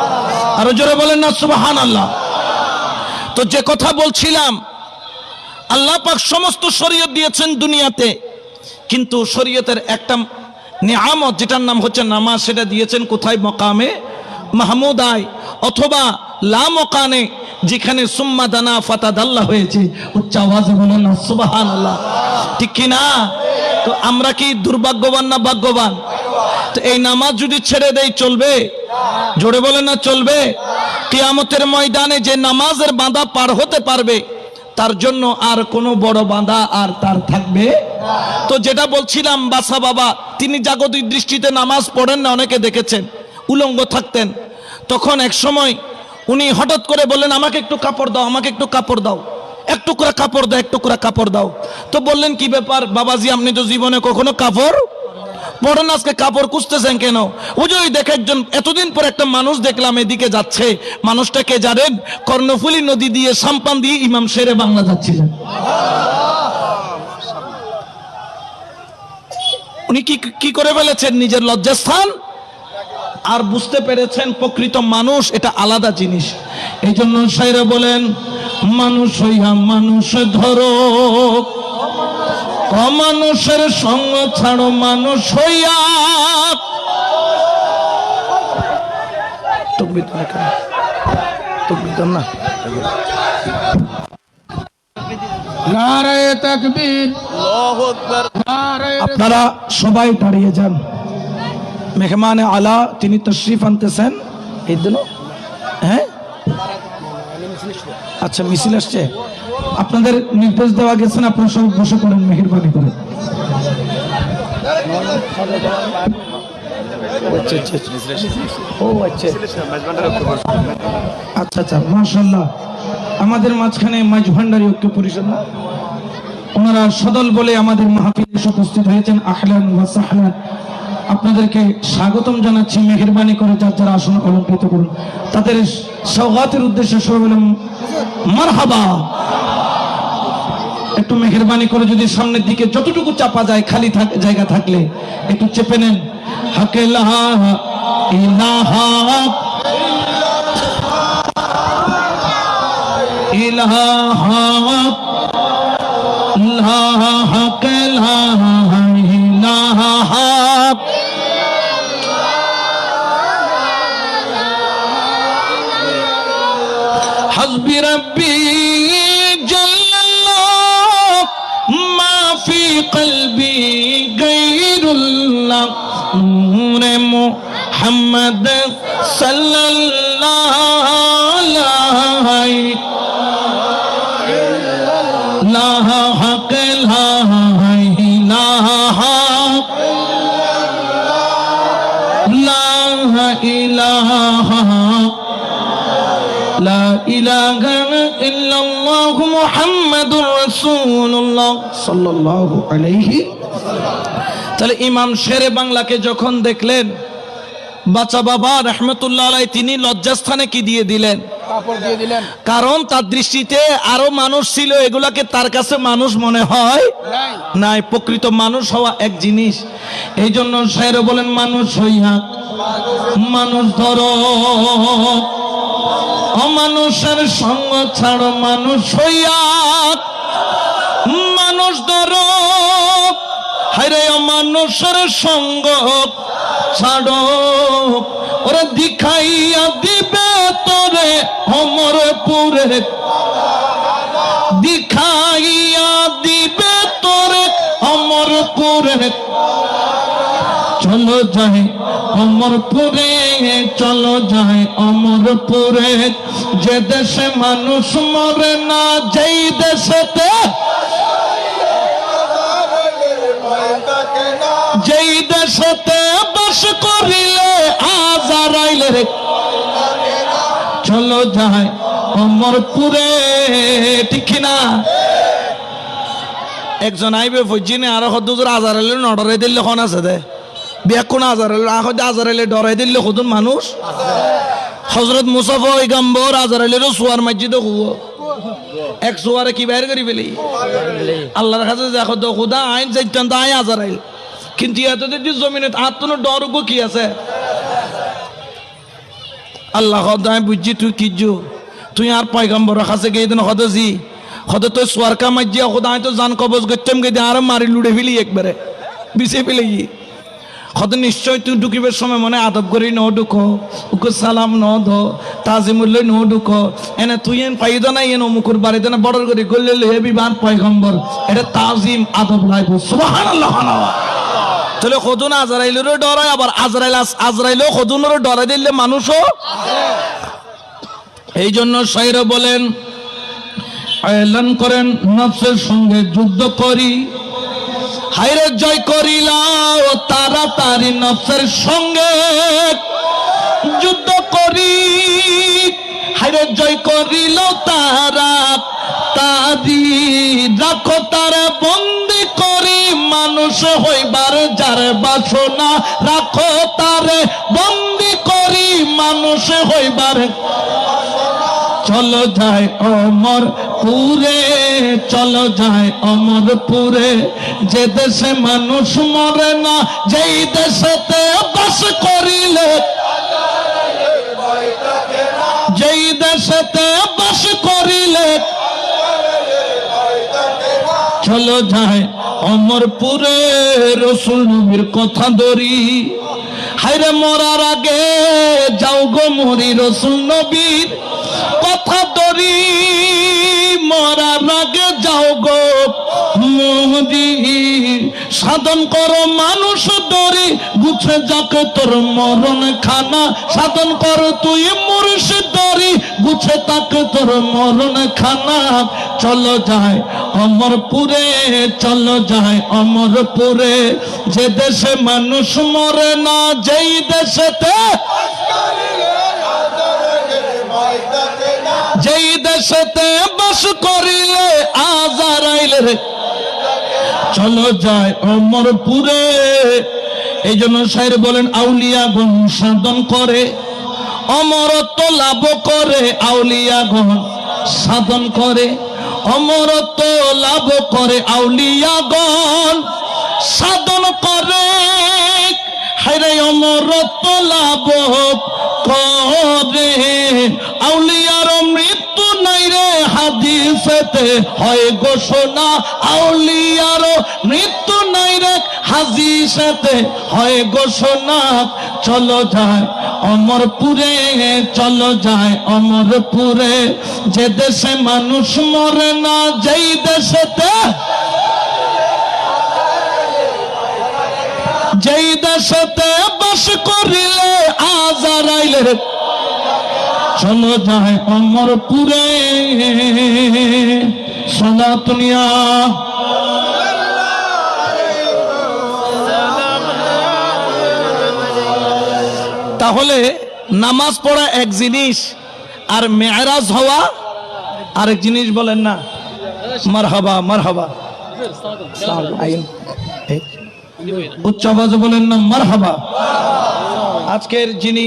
আরো জোরে বলেন না সুবহানাল্লাহ। তো যে কথা বলছিলাম, আল্লাহ পাক সমস্ত শরীয়ত দিয়েছেন দুনিয়াতে, কিন্তু শরীয়তের একটা নিয়ামত যেটার নাম হচ্ছে নামাজ, সেটা দিয়েছেন কোথায়? মকামে মাহমুদায় অথবা লা মকানে, যেখানে সুম্মা দানা ফাতাদাল্লাহ হয়েছে। উচ্চ আওয়াজে বলেন না সুবহানাল্লাহ, ঠিক কি না? তো আমরা কি দুর্ভাগ্যবান না ভাগ্যবান? তো এই নামাজ যদি ছেড়ে দেই চলবে? জোরে বলেন না চলবে? কিয়ামতের ময়দানে যে নামাজের বাঁধা পার হতে পারবে, তার জন্য আর কোনো বড় বাঁধা আর তার থাকবে। তো যেটা বলছিলাম, বাসা বাবা তিনি জাগতিক দৃষ্টিতে নামাজ পড়েন না, অনেকে দেখেছেন উলঙ্গ থাকতেন। তখন এক সময় উনি হঠাৎ করে বললেন, আমাকে একটু কাপড় দাও, আমাকে একটু কাপড় দাও, এক টুকরা কাপড় দাও, এক টুকরা কাপড় দাও। তো বললেন, কি ব্যাপার বাবাজি, আপনি তো জীবনে কখনো কাপড় পড়েন, আজকে কাপড় খুঁজতেছেন কেন? ওই যে দেখে একজন, এতদিন পর একটা মানুষ দেখলাম এদিকে যাচ্ছে। মানুষটাকে জানেন? কর্ণফুলী নদী দিয়ে সাম্পান দিয়ে ইমাম শেরে বাংলা যাচ্ছিলেন। উনি কি করে ফেলেছেন নিজের লজ্জাস্থান, আর বুঝতে পেরেছেন প্রকৃত মানুষ এটা আলাদা জিনিস। এই জন্য শায়রে বলেন, মানুষ হইয়া মানুষ ধরো, অমানুষের সঙ্গ ছাড়ো মানুষ হইয়া। না নারায়ে তাকবীর, আল্লাহু আকবার। আপনারা সবাই দাঁড়িয়ে যান। মেহমানে আলা তিনি তশরিফ আনতেছেন এই দিন। হ্যাঁ আচ্ছা, মিছিল আসছে, আপনাদের নির্দেশ দেওয়া গেছেন, আপনারা সব বসে করেন মেহেরবানি করে। আচ্ছা আচ্ছা, মাশাআল্লাহ। আমাদের মাঝখানে মাইজভান্ডারী ঐক্য পরিষদ না, ওনারা সদল বলে আমাদের মাহফিলে উপস্থিত হয়েছেন। আহলান ওয়া সাহলান, আপনাদেরকে স্বাগতম জানাচ্ছি। মেহেরবানি করে যার যারা আসন অলঙ্কৃত করুন, তাদের সওগাতের উদ্দেশ্যে সবাই বলুন মারহাবা। একটু মেহেরবানি করে যদি সামনের দিকে যতটুকু চাপা যায়, খালি জায়গা থাকলে একটু চেপে নেন। হাকে লা ইলাহা ইলাহা লা হাকে লা ইলাহা হাসবি রাব্বি জাল্লাল্লাহ মা ফি কলবি গায়রুল্লাহ নূরে মুহাম্মদ সাল্লাল্লাহু আলাইহি লা হাকা লা ইলাহা লা ইলাহা লা ইলাহা ইল্লাল্লাহ মুহাম্মাদুর রাসূলুল্লাহ সাল্লাল্লাহু আলাইহি। তাহলে ইমাম শেরে বাংলাকে যখন দেখলেন, বাচ্চা বাবা রহমতুল্লাহ আলাইহি তিনি লজ্জাস্থানে কি দিয়ে দিলেন? কাপড় দিয়ে দিলেন। কারণ তার দৃষ্টিতে আরো মানুষ ছিল, এগুলাকে তার কাছে মানুষ মনে হয় নাই। প্রকৃত মানুষ হওয়া এক জিনিস। এই জন্য শেরে বলেন, মানুষ হইয়া মানুষ ধরো, অমানুষের সঙ্গ ছাড়ো মানুষ হইয়া মানুষ ধরো। হায়রে অমানুষের সঙ্গ ছাড়ো, ওরা দিখাইয়া দিবে তোরে অমরপুরে, দিখাইয়া দিবে তোরে অমরপুরে। চলো যাই অমরপুরে, চলো যাই অমরপুরে, যে দেশে মানুষ মরে না, যেই দেশেতে যেই দেশেতে বাস করিলে আজারাইলে রে। চলো যাই অমরপুরে, ঠিক না? একজন আইবে ফজিনে আর হদুজুর আজার এলে নডরে দিলে খন আছে দে বিয়াকুন আজার এলে আজার এলে ডরাই দিলে খুদুন মানুষ হযরত মুসা পয়গম্বর আজার এলেরও সুয়ার মসজিদে হুয়া এক সুয়ারে কি বাইরে করি ফেলি আল্লাহর কাছে দেখো তো খুদা আইন যাইতাম তো আই আজার আইল কিন্তু এত যদি জমিনে আত্মনো ডর কি আছে আল্লাহ খদাই বুঝছি তুই কিজু তুই আর পয়গম্বরের কাছে গিয়ে দিন হদজি হদ তুই সোয়ারকা মাজিয়া খোদা তো জান কবজ করতাম গিয়ে আর মারি লুড়ে ফেলি একবারে বিছে ফেলে গিয়ে হদ নিশ্চয় তুই ঢুকিবার সময় মনে আদব করি ন ঢুকো উকে সালাম ন ধো তাজিমুল্লে ন ঢুকো এনে তুই এন পাইদা নাই এন অমুকুর বাড়িতে না বড় করে গল্লে হেবি বান পয়গম্বর এটা তাজিম আদব লাইব সুবহানাল্লাহ তাহলে খদুন আজরাইলেরও ডরায় আবার আজরাইলও খদুনেরও ডরাই দিলে মানুষও এই জন্য শায়র বলেন এলান করেন নফসের সঙ্গে যুদ্ধ করি হায়রে জয় করিলাও তাড়াতাড়ি নফসের সঙ্গে যুদ্ধ করি হায়রে জয় করিলাও তাড়াতাড়ি রাখো তারে বন্দি করি মানুষ হইবার যার বাসনা রাখো তারে বন্দি করি মানুষ হইবার চলো যায় অমরপুরে চলো যায় অমরপুরে যে দেশে মানুষ মরে না যেই দেশেতে বাস করিলে যেই দেশেতে বাস করিলে চলো যায় অমরপুরে রসুল নবীর কথা ধরি হায়রে মরার আগে যাও গো মরি রসুল নবীর কথা ধরি মরার আগে যাও গো মরি সাধন করো মানুষ ধরি গুছে যাকে তোর মরণ খানা সাধন করো তুই মুর্শিদ ধরি গুছে তাকে তোর মরণ খানা চলো যায় অমরপুরে চলো যায় অমরপুরে যে দেশে মানুষ মরে না যেই দেশেতে যেই দেশেতে বাস করিলে আজারাইলে রে চলো যায় অমরপুরে এই জন্য শায়র বলেন আউলিয়াগণ সাধন করে অমরত্ব লাভ করে আউলিয়াগণ সাধন করে অমরত্ব লাভ করে আউলিয়াগণ সাধন করে হায়রে অমরত্ব লাভ করে আউলিয়ার মৃত্যু নাই রে হাদিসেতে হয় ঘোষণা আউলিয়ার মৃত্যু নাই রে হাদিসেতে হয় ঘোষণা চলো যায় অমরপুরে চলো যায় অমরপুরে যে দেশে মানুষ মরে না যেই দেশেতে যেই দেশেতে বাস করিলে আজারাইলে চলো যায় অমরপুরে সনাতনিয়া তাহলে নামাজ পড়া এক জিনিস আর মেরাজ হওয়া আরেক জিনিস বলেন না মারহাবা মারহাবা উচ্চ আওয়াজে বলেন না মারহাবা আজকের যিনি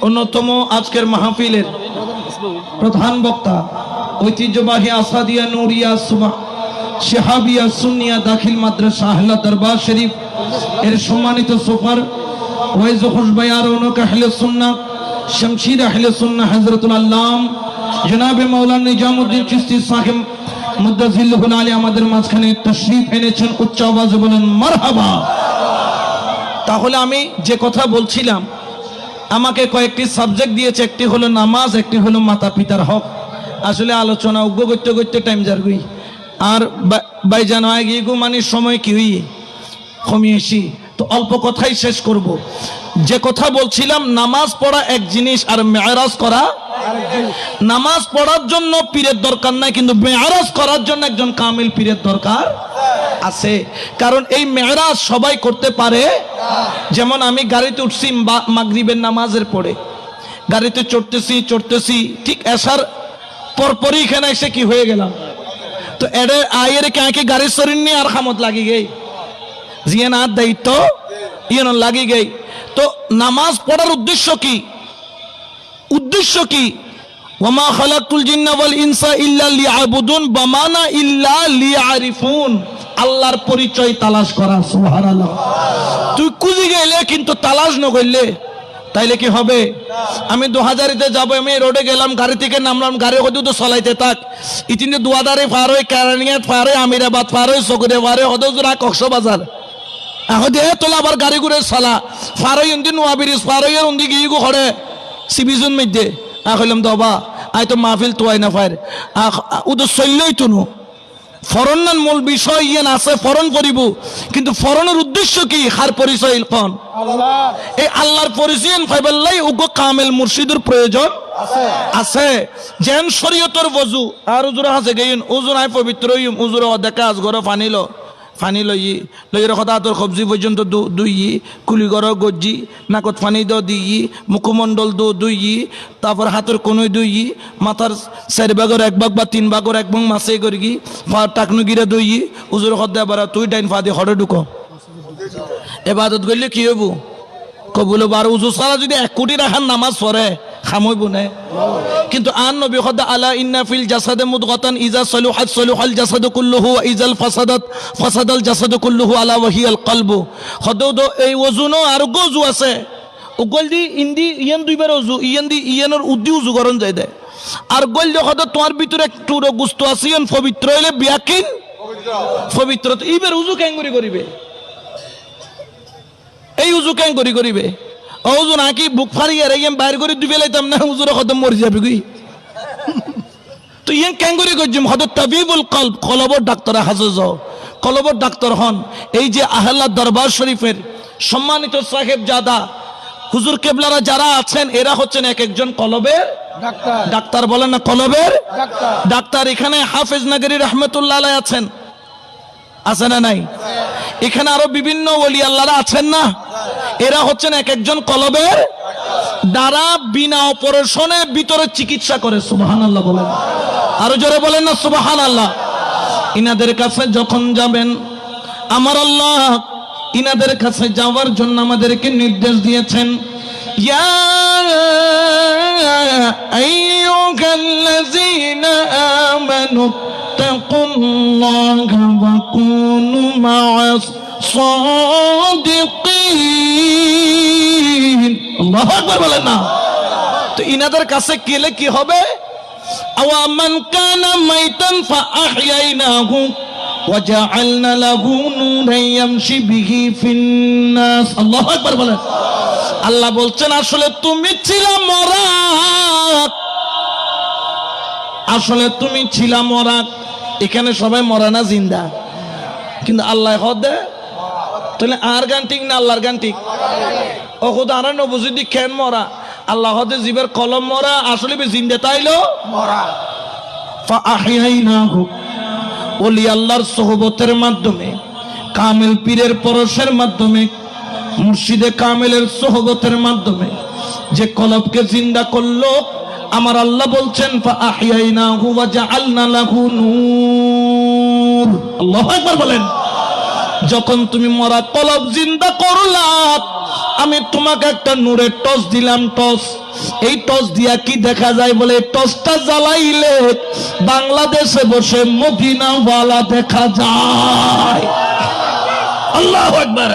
অন্যতম আজকের মাহফিলের প্রধান বক্তা ঐতিহ্যবাহী আসাদিয়া নুরিয়া সুবা শিহাবিয়া সুন্নিয়া দাখিল মাদ্রাসা আহলা দরবার শরীফ এর সম্মানিত সুপার ওয়াইজ খুশবাই আর রৌনক আহলে সুন্নাহ শমশির আহলে সুন্নাহ হযরতুল আল্লাম জনাবে মাওলানা নিজামউদ্দিন চিশতি সাহেব মুদ্দাজিল্লাহুল আলী আমাদের মাঝখানে তাশরীফ এনেছেন উচ্চ আওয়াজে বলেন মারহাবা তাহলে আমি যে কথা বলছিলাম আমাকে কয়েকটি সাবজেক্ট দিয়েছে একটি হলো নামাজ একটি হলো মাতা পিতার হক আসলে আলোচনা উগ্র করতে করতে টাইম যার গই আর বাইজান হয় গিয়ে গো মানে সময় কি হই কমিয়েছি তো অল্প কথাই শেষ করব যে কথা বলছিলাম নামাজ পড়া এক জিনিস আর মেরাজ করা নামাজ পড়ার জন্য পীরের দরকার নাই কিন্তু মেরাজ করার জন্য একজন কামিল পীরের দরকার আছে কারণ এই মেরাজ সবাই করতে পারে যেমন আমি গাড়িতে উঠছি মাগরিবের নামাজের পরে গাড়িতে চড়তেছি ঠিক এসার পরপরই এখানে এসে কি হয়ে গেলাম তো এর আয়ের কাকে গাড়ি সরিন নি আর খামত লাগি গই জিয়ান আর দায়িত্ব ইয়ান লাগি গই। তো নামাজ পড়ার উদ্দেশ্য কি? উদ্দেশ্য কি? ওয়ামা খালাকতুল জিন্না ওয়াল ইনসা ইল্লা লিয়াবুদুন বামানা ইল্লা লিয়ারিফুন, আল্লাহর পরিচয় তালাশ করা। সুবহানাল্লাহ। তুই খুঁজে গেলে কিন্তু তালাশ না করলে তাইলে কি হবে? আমি 2000-তে যাবো, আমি রোডে গেলাম, গাড়ি থেকে নামলাম, গাড়ি হয়তো তো চলাইতে থাক, ইতিনে দুয়াদারে পার হয়ে কেরানিয়াত পার হয়ে আমিরাবাদ পার হয়ে সগরে পার হয়ে হদজরা কক্সবাজার আহদে তোলা আবার গাড়ি ঘুরে চলা পার হয়ে উন্দি নোয়াবিরিজ পার হয়ে উন্দি গিয়ে ঘরে সিবিজুন মধ্যে হইলাম দবা আই তো মাহফিল তো আই না ফার উদ চললেই তুনু ফরনান মূল বিষয় ইয়ান আছে, ফরন করিব, কিন্তু ফরনের উদ্দেশ্য কি? হার পরিচয় কোন আল্লাহ। এই আল্লাহর পরিচয় ফাইবাল্লাই উগো কামেল মুর্শিদের প্রয়োজন আছে। যেন শরীয়তের ওযু আর উজুরা আছে গেইন উজু নাই পবিত্র হইম, উজুরা দেখা আজ ঘরে ফানি লইয়ের কথা তোর সবজি পর্যন্ত দুই কুলিগর গজ্জি নাকত ফানি দিই মুখমণ্ডল দুই, তারপর হাতের কোনোই দুই, মাথার 4 ভাগের 1 ভাগ বা 3 ভাগের 1 ভাগ মাছে করি টাকনু গিরা দুই উজুর কথা এবার তুই ডাইন ফাদি হরে ঢুকো এবাদত করলে কি হইব? কবুল বার উজু ছাড়া যদি 1 কোটি রাখার নামাজ পড়ে খামইব না। কিন্তু আন নবী খোদা আলা ইন্না ফিল জাসাদে মুদগাতান ইজা সালুহাত সালুহাল জাসাদু কুল্লুহু ওয়া ইজাল ফাসাদাল জাসাদু কুল্লুহু আলা ওয়াহিয়াল কলবু। খোদা এই ওজুনো আর গজু আছে, ওগল দি ইন্দি ইয়ান দুইবার ওজু ইয়ান দি ইয়ানের উদ্দি উজু করন যায় দে আর গল দি খোদা তোমার ভিতরে একটু গুস্ত আছে ইয়ান পবিত্র হইলে বিয়াকিন পবিত্র। তো ইবার উজু কেন করিবে? এই উজু কেন করিবে? ওজু নাকি বুক ফারিয়ে রেগেম বাইর করে দুবে লাইতাম না হুজুর কত মরে যাবে গই। তো ইয়ান কেন করছিম হদ তাবিবুল কলব, কলবর ডাক্তার হাজজ কলবর ডাক্তার হন। এই যে আহলা দরবার শরীফের সম্মানিত সাহেব জাদা হুজুর কেবলারা যারা আছেন এরা হচ্ছেন এক একজন কলবের ডাক্তার বলেন না, কলবের ডাক্তার। এখানে হাফেজ নগরী রহমতুল্লাহ আলাইহি আছেন, আছে না নাই? এখানে আরো বিভিন্ন ওলি আল্লাহরা আছেন না, এরা হচ্ছেন এক একজন কলবের দ্বারা বিনা অপারেশনে ভিতরে চিকিৎসা করে। সুবহানাল্লাহ বলেন, আরো জোরে বলেন না সুবহানাল্লাহ। ইনাদের কাছে যখন যাবেন আমার আল্লাহ ইনাদের কাছে যাওয়ার জন্য আমাদেরকে নির্দেশ দিয়েছেন, ইয়া আইয়ুহাল্লাযীনা আমানু তাকুল্লাহা ওয়া কুনু মা'আস সাদিকিন। আল্লাহু আকবার বলেন না। তো ইনাদের কাছে গেলে কি হবে? আওয়া মান কানা মাইতান ফাআহইয়াইনাহু ওয়া জাআলনা লাহু নূরান ইয়ামশি বিহি ফিন নাস। আল্লাহু আকবার বলেন। আল্লাহ বলছেন আসলে তুমি ছিলা মরা, আসলে তুমি ছিলা মরা। এখানে সবাই মরা না জিন্দা, কিন্তু আল্লাহ হদে তাহলে আর গান ঠিক না আল্লাহর গান ঠিক? ও খুদ আর নবুজি কেন মরা? আল্লাহ হদে জীবের কলম মরা, আসলে জিন্দা তাইলো মরা। ফাআহইয়াইনাহু, ওলি আল্লাহর সোহবতের মাধ্যমে, কামেল পীরের পরশের মাধ্যমে, মুর্শিদে কামেলের সোহবতের মাধ্যমে যে কলবকে জিন্দা করলো আমার আল্লাহ বলছেন ফাআহইয়াইনাহু ওয়া জাআলনা লাহু নূর। আল্লাহু আকবার বলেন। যখন তুমি মরা কলব জিন্দা করলা আমি তোমাকে একটা নূরের টর্চ দিলাম, টর্চ। এই টর্চ দিয়া কি দেখা যায় বলে টর্চটা জ্বালাইলে বাংলাদেশে বসে মদিনা ওয়ালা দেখা যায়। আল্লাহু আকবার।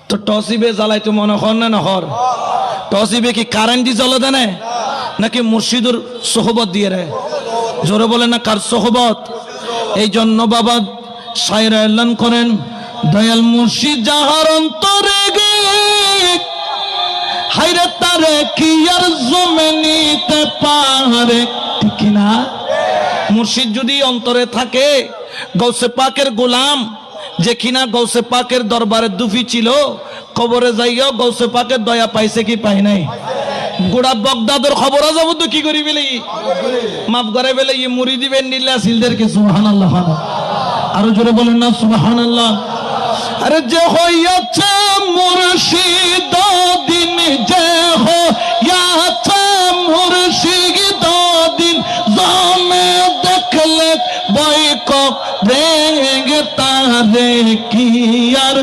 তো টসিবে জ্বালাই তো মনে হর না নহর? টসিবে কি কারেন্ট দিয়ে জ্বলা দেয় নাকি মুর্শিদুর সোহবত দিয়ে রে? জোরে বলে না কার সোহবত? এই জন্য বাবা শায়রা এলান করেন, দয়াল মুর্শিদ যাহার অন্তরে গে হায়রে তারে কি আর জমিনিতে পারে, ঠিক না? মুর্শিদ যদি অন্তরে থাকে, গৌসে পাকের গোলাম যে কিনা গৌসে পাকের দরবারে দুফি ছিল, খবরে যাইও গৌসে পাকের দয়া পাইছে কি পাই নাই? গোড়া বগদাদের খবর যাব তো কি করি বেলে মাফ করে বেলে মুড়ি দিবেন নিল্লা সিলদেরকে। সুবহানাল্লাহ। আরো জোরে বলেন না সুবহানাল্লাহ। আরে যে হইয়াছে মুর্শিদ দিন, যে হইয়াছে মুর্শিদ দিন জামে দেখলে বৈক রেগে তারে কি আর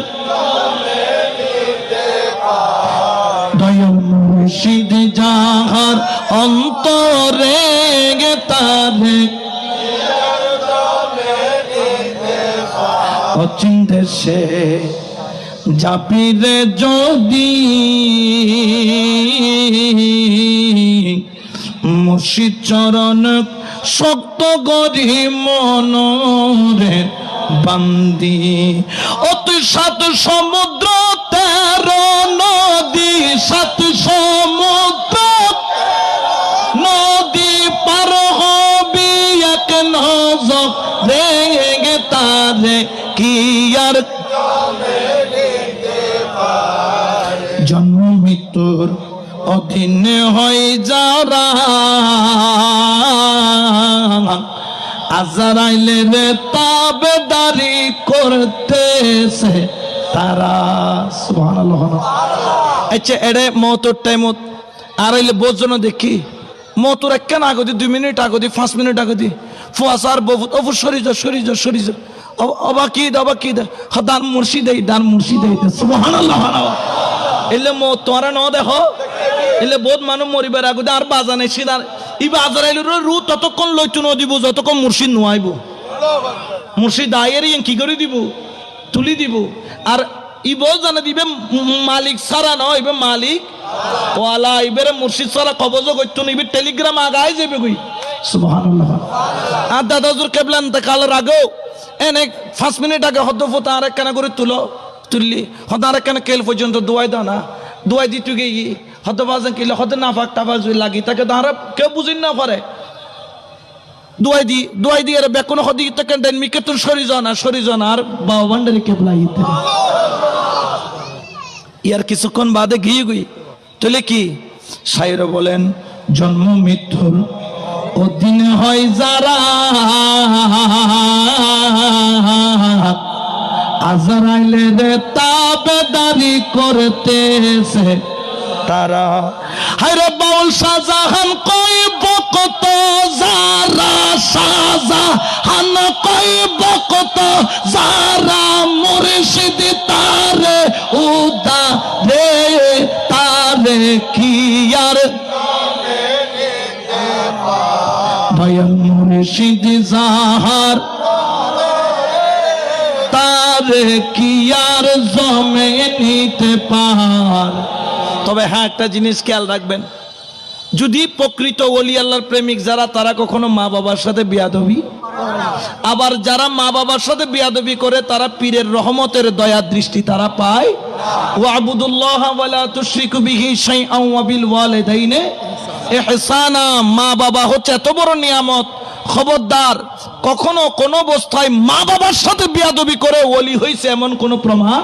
দয়াল মুর্শিদ যাহার অন্তরে গে তারে অচিন দেশে যাবিরে যদি মুর্শিদ চরণ শক্ত গরি মনরে বান্দি অতি সাত সমুদ্র 13 নদী, 7 সমুদ্র নদী পার হবি এক নজর রেগে তারে কি আর জন্ম মৃত্যুর অধীনে হয় যারা আজরাইলে রে তাবেদারি করতেছে তারা সুবহানাল্লাহ। আচ্ছা এড়ে মতর টাইমত আর হইলে বোঝনো দেখি মতর একখান আগদি 2 মিনিট আগদি 5 মিনিট আগদি ফুয়াসার বহুত অফু সরি যা অবাকিদ দান মুর্শিদ সুবহানাল্লাহ। এলে মত তোরা ন দেখো এলে বহুত মানুষ মরিবার আগদি আর বাজানে সিদার ইবা আজরাইল রু ততক্ষণ লইতু ন দিব যতক্ষণ মুর্শিদ নোয়াইব। মুর্শিদ আয়ের কি করে দিব তুলি দিব আর ইবো জানা দিবে মালিক সারা ন ইবে মালিক ওয়ালা ইবেরে মুর্শিদ সারা কবজ করতো না ইবে টেলিগ্রাম আগায় যাবে কই সুবহানাল্লাহ। আর দাদা হুজুর কেবলা ইন্তেকালের আগেও এনে 5 মিনিট আগে হদ্দ ফোতা আর একখানা করে তুললি হদ আর একখানা কেল পর্যন্ত দোয়াই দাও না দোয়াই দিতে গিয়ে হদ বাজে কিলে হদ না ফাঁক টাফাক লাগি তাকে দাঁড়া কেউ বুঝিন না পারে দোয়াই দি আর বেকুন হদি তাকে দেন মিকে তুন সরি যান আর বাবা ভান্ডারি কেবলা ইতে ইয়ার কিছুক্ষণ বাদে গিয়ে গই তুলে কি শায়র বলেন জন্ম মৃত্যুর অধীনে হয় যারা আজরাইলে রে তাবেদারি করতেছে তারা। হায়রে বাউল শাহজাহান কইব কত যারা শাহজাহান কইব কত যারা মুর্শিদ তারে উদা রে তারে কি আর দয়াল মুর্শিদ যাহার তারে কি আর জমে নিতে পার। তবে হ্যাঁ একটা জিনিস খেয়াল রাখবেন যদি প্রকৃত ওলি আল্লাহর প্রেমিক যারা তারা কখনো মা বাবার সাথে বিয়াদবি আবার যারা মা বাবার সাথে বিয়াদবি করে তারা পীরের রহমতের দয়া দৃষ্টি তারা পায়। ওয়াবুদুল্লাহ ওয়ালা তুশরিকু বিহি শাইআন ওয়া বিল ওয়ালিদাইনি ইহসানা। মা বাবা হচ্ছে এত বড় নিয়ামত, খবরদার কখনো কোন অবস্থায় মা বাবার সাথে বিয়াদবি করে ওলি হইছে এমন কোন প্রমাণ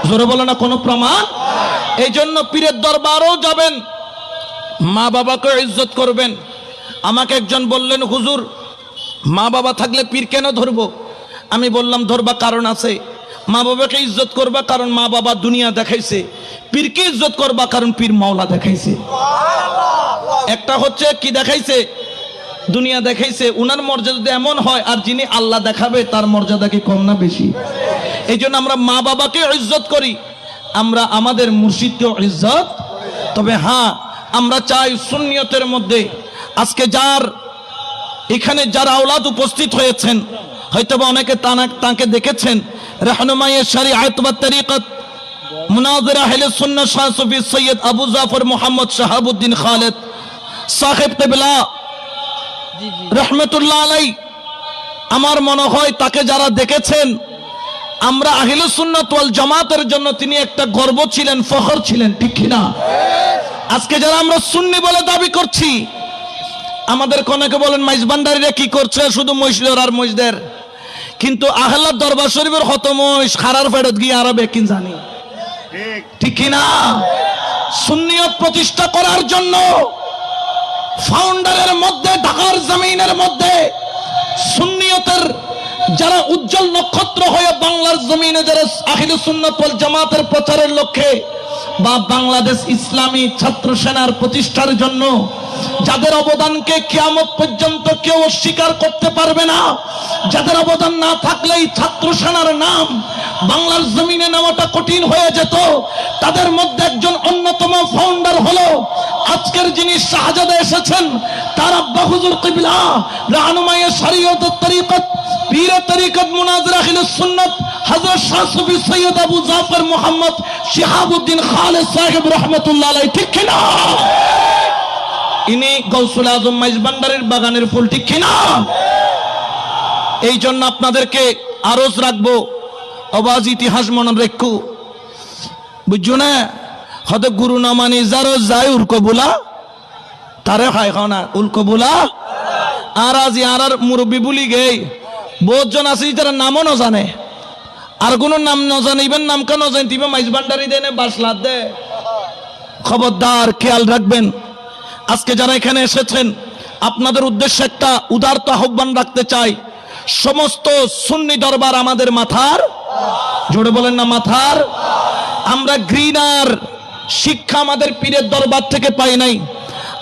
জোরে বলে না কোন প্রমাণ। এই জন্য পীরের দরবারেও যাবেন মা বাবাকে ইজ্জত করবেন। আমাকে একজন বললেন হুজুর মা বাবা থাকলে পীর কেন ধরবো? আমি বললাম ধরবা কারণ আছে। মা বাবাকে ইজ্জত করবা কারণ মা বাবা দুনিয়া দেখাইছে, পীরকে ইজ্জত করবা কারণ পীর মাওলা দেখাইছে। একটা হচ্ছে কি দেখাইছে দুনিয়া দেখাইছে, উনার মর্যাদা যদি এমন হয় আর যিনি আল্লাহ দেখাবে তার মর্যাদা কি কম না বেশি? এই জন্য আমরা মা বাবাকে ইজ্জত করি, আমরা আমাদের মুর্শিদকে ইজ্জত। তবে হ্যাঁ আমরা চাই সুন্নিয়তের মধ্যে আজকে যার এখানে যারা আওলাদ উপস্থিত হয়েছেন হয়তোবা অনেকে তাকে দেখেছেন রাহনুমায়ে শরীআত ওয়া তরিকত মুনাজিরা আহলে সুন্নাহ শাহ সুফি সৈয়দ আবু জাফর মুহাম্মদ শাহাবুদ্দিন খালেদ সাহেব কিবলা রহমতুল্লাহ আলাই। আমার মনে হয় তাকে যারা দেখেছেন আমরা আহলে সুন্নাত ওয়াল জামাতের জন্য তিনি একটা গর্ব ছিলেন, ফখর ছিলেন, ঠিক কিনা? আজকে যারা আমরা সুন্নি বলে দাবি করছি আমাদের অনেকে বলেন মাইজবান্ডারিরা কি করছে শুধু মহিষদের আর মহিষদের, কিন্তু আহলাদ দরবার শরীফের হত মহিষ খারার ফেরত গিয়ে আরো বেকিন জানি, ঠিক কিনা? সুন্নিয়ত প্রতিষ্ঠা করার জন্য ফাউন্ডারের মধ্যে ঢাকার জমিনের মধ্যে সুন্নিয়তের যারা উজ্জ্বল নক্ষত্র হয়ে বাংলার জমিনে যারা আহলে সুন্নাত ওয়াল জামাতের প্রচারের লক্ষ্যে বা বাংলাদেশ ইসলামী ছাত্র সেনার প্রতিষ্ঠার জন্য, যাদের অবদানকে কিয়ামত পর্যন্ত কেউ অস্বীকার করতে পারবে না, যাদের অবদান না থাকলেই ছাত্র সেনার নাম বাংলার জমিনে নেওয়াটা কঠিন হয়ে যেত, তাদের মধ্যে একজন অন্যতম ফাউন্ডার হলো আজকের যিনি শাহজাদা এসেছেন, তার আব্বা হুজুর কিবলা রাহনুমায়ে শরীয়ত তরিকত পীর তরিকত মুনাজির আহলে সুন্নাত হযরত শাহ সুফি সৈয়দ আবু জাফর মুহাম্মদ শিহাবুদ্দিন খালেদ সাহেব রাহমাতুল্লাহ আলাইহি। ঠিক কিনা? ইনি গৌসুল আজম মাইজভান্ডারীর বাগানের ফুল। ঠিক কিনা? এই জন্য আপনাদেরকে আরজ রাখবো, আওয়াজ ইতিহাস মনে রেখো, বুঝছো না? হয়তো গুরু না মানি যারো যায় উল্কবুলা তারে খাই খাও না উল্কবুলা। আর আজ আর মুরব্বী বলি গে বহুজন আছে যারা নামও না জানে, আর কোনো নাম না জানে, ইবেন নাম কেন জানি তিবে মাইজভান্ডারী দেনে বাসলাদ দে। খবরদার, খেয়াল রাখবেন। আজকে যারা এখানে এসেছেন আপনাদের উদ্দেশ্যে একটা উদারতা আহ্বান রাখতে চাই। সমস্ত সুন্নি দরবার আমাদের মাথার, জোরে বলেন না মাথার। আমরা ঘৃণার শিক্ষা আমাদের পীরের দরবার থেকে পাই নাই।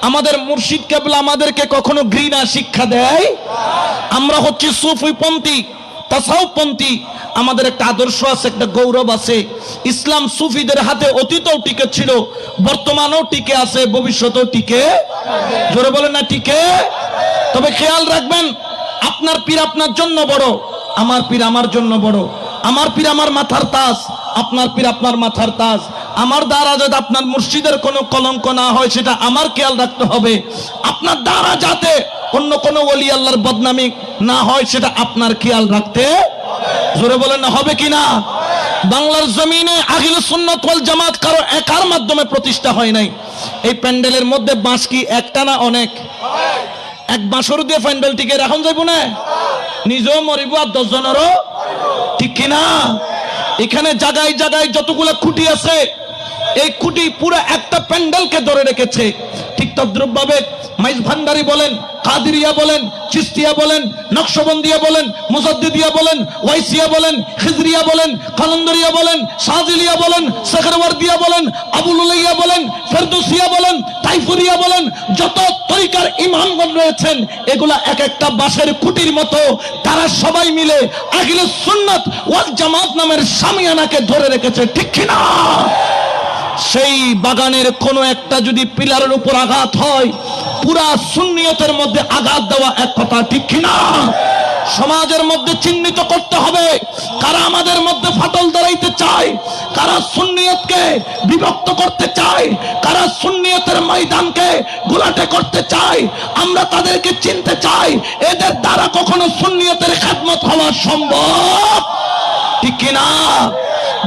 আমাদের মুর্শিদ কেবলা আমাদেরকে কখনো ঘৃণা শিক্ষা দেয়। আমরা হচ্ছে সুফিপন্থী, তাসাউফপন্থী। আমাদের একটা আদর্শ আছে, একটা গৌরব আছে। ইসলাম সুফিদের হাতে অতীতেও টিকে ছিল, বর্তমানেও টিকে আছে, ভবিষ্যতেও টিকে। জোরে বলেন না টিকে। তবে খেয়াল রাখবেন, আপনার পীর আপনার জন্য বড়, আমার পীর আমার জন্য বড়। আমার পীর আমার মাথার তাজ, আপনার পীর আপনার মাথার তাজ। আমার দ্বারা যাতে আপনার মুর্শিদের কোনো কলঙ্ক না হয় সেটা আমার খেয়াল রাখতে হবে। আপনার দ্বারা যাতে অন্য কোনো ওলি আল্লাহর বদনামি না হয় সেটা আপনার খেয়াল রাখতে। জোরে বলেন না হবে কিনা? বাংলার জমিনে আহলে সুন্নাত ওয়াল জামাত কারো একার মাধ্যমে প্রতিষ্ঠা হয় নাই। এই প্যান্ডেলের মধ্যে বাঁশ কি একটা না অনেক? এক বাঁশর দিয়ে প্যান্ডেল টিকে রাখুন যাইব না, নিজেও মরিব আর 10 জনেরও। ঠিক কিনা? এখানে জায়গায় জায়গায় যতগুলো খুঁটি আছে, এই খুঁটি পুরো একটা প্যান্ডেলকে ধরে রেখেছে। ঠিক তদ্রুপভাবে মাইজভান্ডারী বলেন, কাদিরিয়া বলেন, চিশতিয়া বলেন, নকশবন্দিয়া বলেন, মুজাদ্দিদিয়া বলেন, ওয়াইসিয়া বলেন, খিজরিয়া বলেন, কালন্দরিয়া বলেন, শাহজিলিয়া বলেন, সেখরওয়ার্দিয়া বলেন, আবুলুলাইয়া বলেন, ফেরদৌসিয়া বলেন, তাইফুরিয়া বলেন, যত তরিকার ইমামগণ রয়েছেন এগুলা এক একটা বাঁশের খুঁটির মতো। তারা সবাই মিলে আহলে সুন্নাত ওয়াল জামাত নামের শামিয়ানাকে ধরে রেখেছে। ঠিক কিনা? সেই বাগানের কোন একটা যদি পিলারের উপর আঘাত হয়, পুরা সুন্নিয়তের মধ্যে আঘাত দেওয়া এক কথা। ঠিক কিনা? সমাজের মধ্যে চিহ্নিত করতে হবে কারা আমাদের মধ্যে ফাটল ধরাইতে চায়, কারা সুন্নিয়তকে বিভক্ত করতে চায়, কারা সুন্নিয়তের ময়দানকে ঘোলাটে করতে চায়। আমরা তাদেরকে চিনতে চাই। এদের দ্বারা কখনো সুন্নিয়তের খেদমত হওয়া সম্ভব। ঠিক কিনা?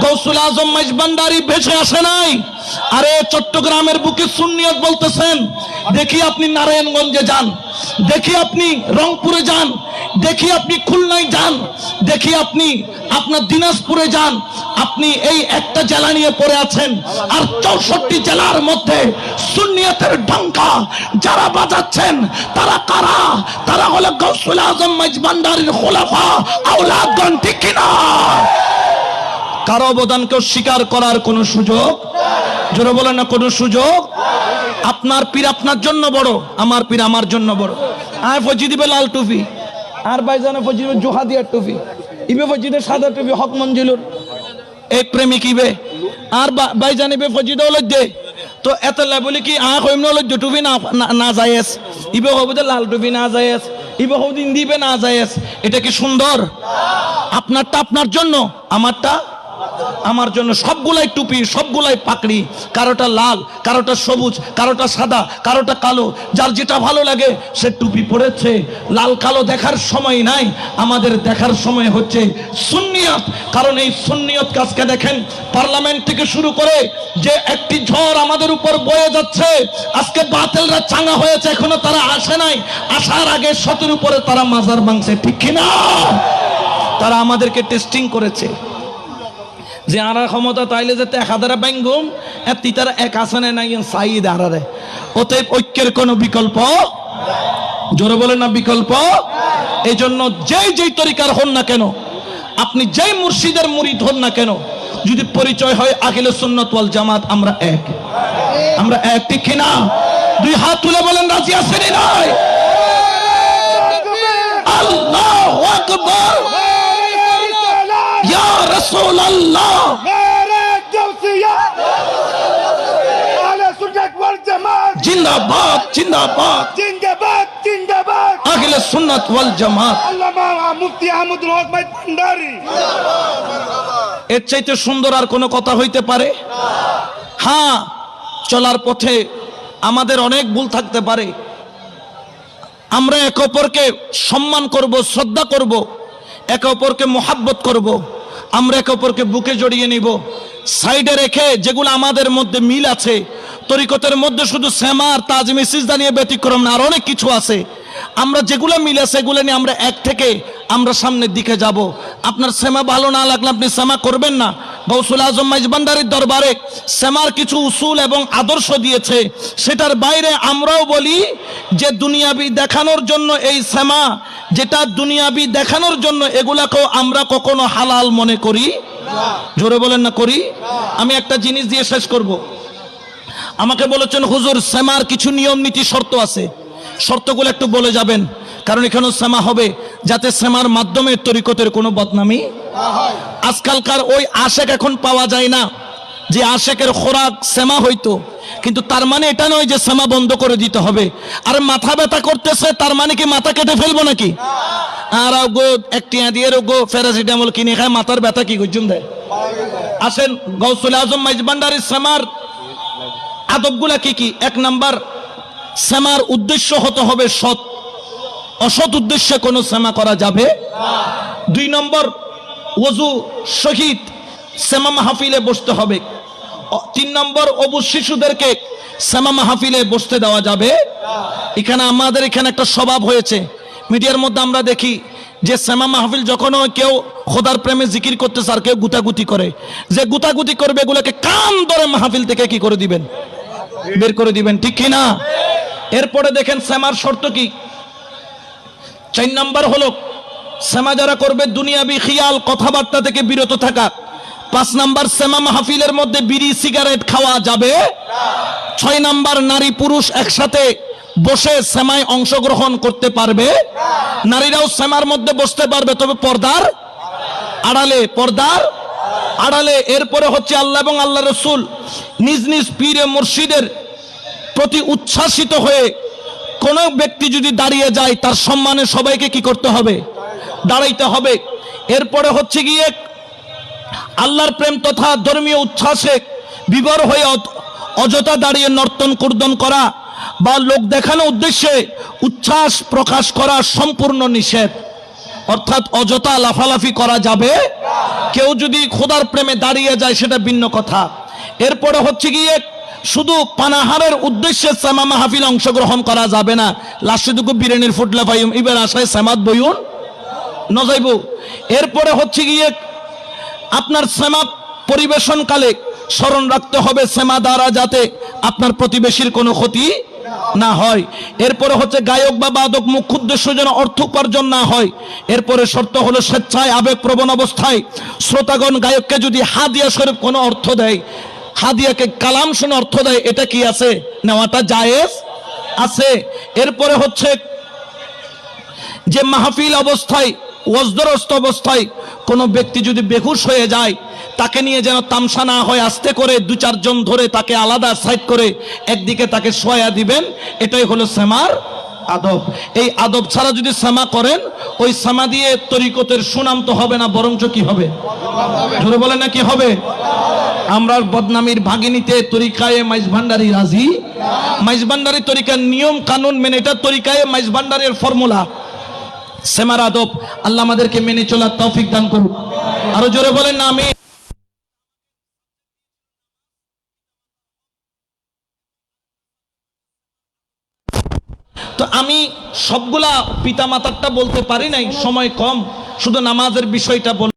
গৌসুল আজম মাইজভান্ডারী ভেসে আসে নাই। আরে চট্টগ্রামের বুকে সুন্নিয়ত বলতেছেন, দেখি আপনি নারায়ণগঞ্জে যান, দেখি আপনি রংপুরে যান, দেখি আপনি খুলনায় যান, দেখি আপনি আপনার দিনাজপুরে যান। আপনি এই একটা জেলা নিয়ে পড়ে আছেন, আর 64 জেলার মধ্যে সুন্নিয়তের ডঙ্কা যারা বাজাচ্ছেন তারা কারা? তারা হলো গৌসুল আজম মাইজভান্ডারীর খোলাফা আওলাদগণ। ঠিক কিনা? কারো অবদানকে স্বীকার করার কোন সুযোগ, জোরে বলেন না কোনো সুযোগ। আপনার পীর আপনার জন্য বড়, আমার পীর আমার জন্য বড়। আয় ফজি দিবে লাল টুপি, আর ভাইজানে ফজি দিবে জোহাদিয়ার টুপি, ইবে ফজি দিবে সাদা টুপি হক মঞ্জিলুর এক প্রেমিক ইবে, আর ভাইজান ইবে ফজি দেও লজ্জে। তো এত বলি কি আয় কইম লজ্জ টুপি না যায়স, ইবে হবো লাল টুপি না যায়স, ইবে হবো দিন দিবে না যায়স। এটা কি সুন্দর? আপনারটা আপনার জন্য, আমারটা আমার জন্য। সবগুলাই টুপি, সবগুলাই পাকড়ি, কারোটা লাল, কারোটা সবুজ, কারোটা সাদা, কারোটা কালো। যার যেটা ভালো লাগে সে টুপি পড়েছে। লাল কালো দেখার সময় নাই, আমাদের দেখার সময় হচ্ছে সুন্নিয়ত। কারণ এই সুন্নিয়ত কাজকে দেখেন, পার্লামেন্ট থেকে শুরু করে যে একটি ঝড় আমাদের উপর বয়ে যাচ্ছে। আজকে বাতিলরা চাঙ্গা হয়েছে, এখনো তারা আসে নাই। আসার আগে 17 উপরে তারা মাজার ভাঙছে। ঠিক কিনা? তারা আমাদেরকে টেস্টিং করেছে যে আরা ক্ষমতা তাইলে যাতে 1000 ব্যাঙ্গুম এত তারা এক আসনে নাই সাইদ আরারে। অতএব ঐক্যের কোনো বিকল্প, জোরে বলেন না বিকল্প। এই জন্য যেই তরিকার হন না কেন, আপনি যেই মুর্শিদের মুরিদ হন না কেন, যদি পরিচয় হয় আহলে সুন্নাত ওয়াল জামাত, আমরা এক, আমরা এক, ঠিক কিনা? দুই হাত তুলে বলেন রাজি আছেন নাই? আল্লাহু আকবার, ইয়া রাসূলুল্লাহ, জিন্দাবাদ জিন্দাবাদ জিন্দাবাদ জিন্দাবাদ আহলে সুন্নাত ওয়াল জামাত। আল্লামা মুফতি আহমদুল হক ভান্ডারী। এর চাইতে সুন্দর আর কোনো কথা হইতে পারে? হ্যাঁ, চলার পথে আমাদের অনেক ভুল থাকতে পারে। আমরা একে অপরকে সম্মান করব, শ্রদ্ধা করব, একে অপরকে মোহাব্বত করব, আমরা একে অপরকে বুকে জড়িয়ে নিব। সাইডে রেখে যেগুলো আমাদের মধ্যে মিল আছে, তরিকতের মধ্যে শুধু সেমার তাজিম সিজদা নিয়ে ব্যতিক্রম না, আর অনেক কিছু আছে। আমরা যেগুলো মিল আছে এগুলো নিয়ে আমরা এক থেকে আমরা সামনের দিকে যাব। আপনার সেমা ভালো না লাগলে আপনি সেমা করবেন না। গৌসুল আজম মাইজভান্ডারীর দরবারে সেমার কিছু উসুল এবং আদর্শ দিয়েছে, সেটার বাইরে আমরাও বলি যে দুনিয়াবি দেখানোর জন্য এই সেমা, যেটা দুনিয়াবি দেখানোর জন্য, এগুলাকেও আমরা কখনো হালাল মনে করি। জোরে বলেন না করি? আমি একটা জিনিস দিয়ে শেষ করব। আমাকে বলেছেন হুজুর সেমার কিছু নিয়ম নীতি শর্ত আছে, শর্তগুলো একটু বলে যাবেন, কারণ এখানেও সেমা হবে, যাতে সেমার মাধ্যমে তরিকতের কোনো বদনামি। আজকালকার ওই আশেক এখন পাওয়া যায় না, যে আশেকের খোরাক সেমা হইতো, কিন্তু তার মানে এটা নয় যে সেমা বন্ধ করে দিতে হবে। আর মাথা ব্যথা করতেছে, তার মানে কি মাথা কেটে ফেলবো নাকি? আর গো একটি দিয়ে গো প্যারাসিটামল কিনে খায়, মাথার ব্যথা কি গুজুম দেয়? আসেন, গৌসুল আজম মাইজভান্ডারী সেমার আদবগুলা কি কি? এক নাম্বার, সেমার উদ্দেশ্য হতে হবে সৎ, অসৎ উদ্দেশ্যে কোনো সেমা করা যাবে। দুই নম্বর, ওযু শহীদ সেমা মাহফিলে বসতে হবে। তিন নম্বর, অবুজ শিশুদেরকে সেমা মাহফিলে বসতে দেওয়া যাবে। এখানে আমাদের এখানে একটা স্বভাব হয়েছে, মিডিয়ার মধ্যে আমরা দেখি যে সেমা মাহফিল যখন কেউ খোদার প্রেমে জিকির করতেছে আর কেউ গুতাগুতি করে, যে গুতাগুতি করবে এগুলোকে কান ধরে মাহফিল থেকে কি করে দিবেন? বের করে দিবেন, ঠিক কিনা? এরপরে দেখেন সেমার শর্ত কি। 4 নাম্বার হলো সেমা যারা করবে দুনিয়াবি খিয়াল কথাবার্তা থেকে বিরত থাকা। 5 নাম্বার, সেমা মাহফিলের মধ্যে বিড়ি সিগারেট খাওয়া যাবে। 6 নাম্বার, নারী পুরুষ একসাথে বসে সেমায় অংশগ্রহণ করতে পারবে, নারীরাও সেমার মধ্যে বসতে পারবে, তবে পর্দার আড়ালে, পর্দার আড়ালে। এরপরে হচ্ছে আল্লাহ এবং আল্লাহ রসুল নিজ নিজ পীরে মুর্শিদের প্রতি উচ্ছ্বাসিত হয়ে কোন ব্যক্তি যদি দাঁড়িয়ে যায়, তার সম্মানে সবাইকে কি করতে হবে? দাঁড়াইতে হবে। এরপরে হচ্ছে গিয়ে আল্লাহর প্রেম তথা ধর্মীয় উচ্ছ্বাসে বিভোর হয়ে অযথা দাঁড়িয়ে নর্তন কুর্দন করা বা লোক দেখানো উদ্দেশ্যে উচ্ছ্বাস প্রকাশ করা সম্পূর্ণ নিষেধ, অর্থাৎ অযথা লাফালাফি করা যাবে। কেউ যদি খোদার প্রেমে দাঁড়িয়ে যায় সেটা ভিন্ন কথা। এরপরে হচ্ছে গিয়ে শুধু পানাহারের উদ্দেশ্যে সেমা মাহফিল অংশগ্রহণ করা যাবে না। লাস্টে দুটো বিরিয়ানির ফুটলা পাইম, এবার আশায় সেমাত বইউন নজাইব। এরপরে হচ্ছে গিয়ে আপনার সেমা পরিবেশনকালে স্মরণ রাখতে হবে সেমা দ্বারা যাতে আপনার প্রতিবেশীর কোনো ক্ষতি না হয়। এরপরে হচ্ছে গায়ক বা বাদক মুখ্য উদ্দেশ্য যেন অর্থ উপার্জন না হয়। এরপরে শর্ত হলো স্বেচ্ছায় আবেগপ্রবণ অবস্থায় শ্রোতাগণ গায়ককে যদি হাদিয়া স্বরূপ কোনো অর্থ দেয়, হাদিয়াকে কালাম শুনে অর্থ দেয়, এটা কি আছে? নেওয়াটা জায়েজ আছে। এরপরে হচ্ছে যে মাহফিল অবস্থায়, ওয়াজদরস্ত অবস্থায় কোনো ব্যক্তি যদি বেহুশ হয়ে যায়, তাকে নিয়ে যেন তামসা না হয়, আস্তে করে 2-4 জন ধরে তাকে আলাদা সাইড করে একদিকে তাকে শোয়া দিবেন। এটাই হলো সেমার আদব। এই আদব ছাড়া যদি সেমা করেন, ওই সেমা দিয়ে তরিকতের সুনাম তো হবে না, বরঞ্চ কি হবে? জোরে বলে না কি হবে? আমরা বদনামির ভাগিনীতে তরিকায়ে মাইজভান্ডারী রাজি। মাইজভান্ডারী তরিকার নিয়ম কানুন মেনে, এটা তরিকায়ে মাইজভান্ডারীর ফর্মুলা সেমার আদব। আল্লাহ আমাদেরকে মেনে চলার তৌফিক দান করুন। আরো জোরে বলেন না আমি। তো আমি সবগুলা পিতা মাতারটা বলতে পারি নাই, সময় কম, শুধু নামাজের বিষয়টা বল।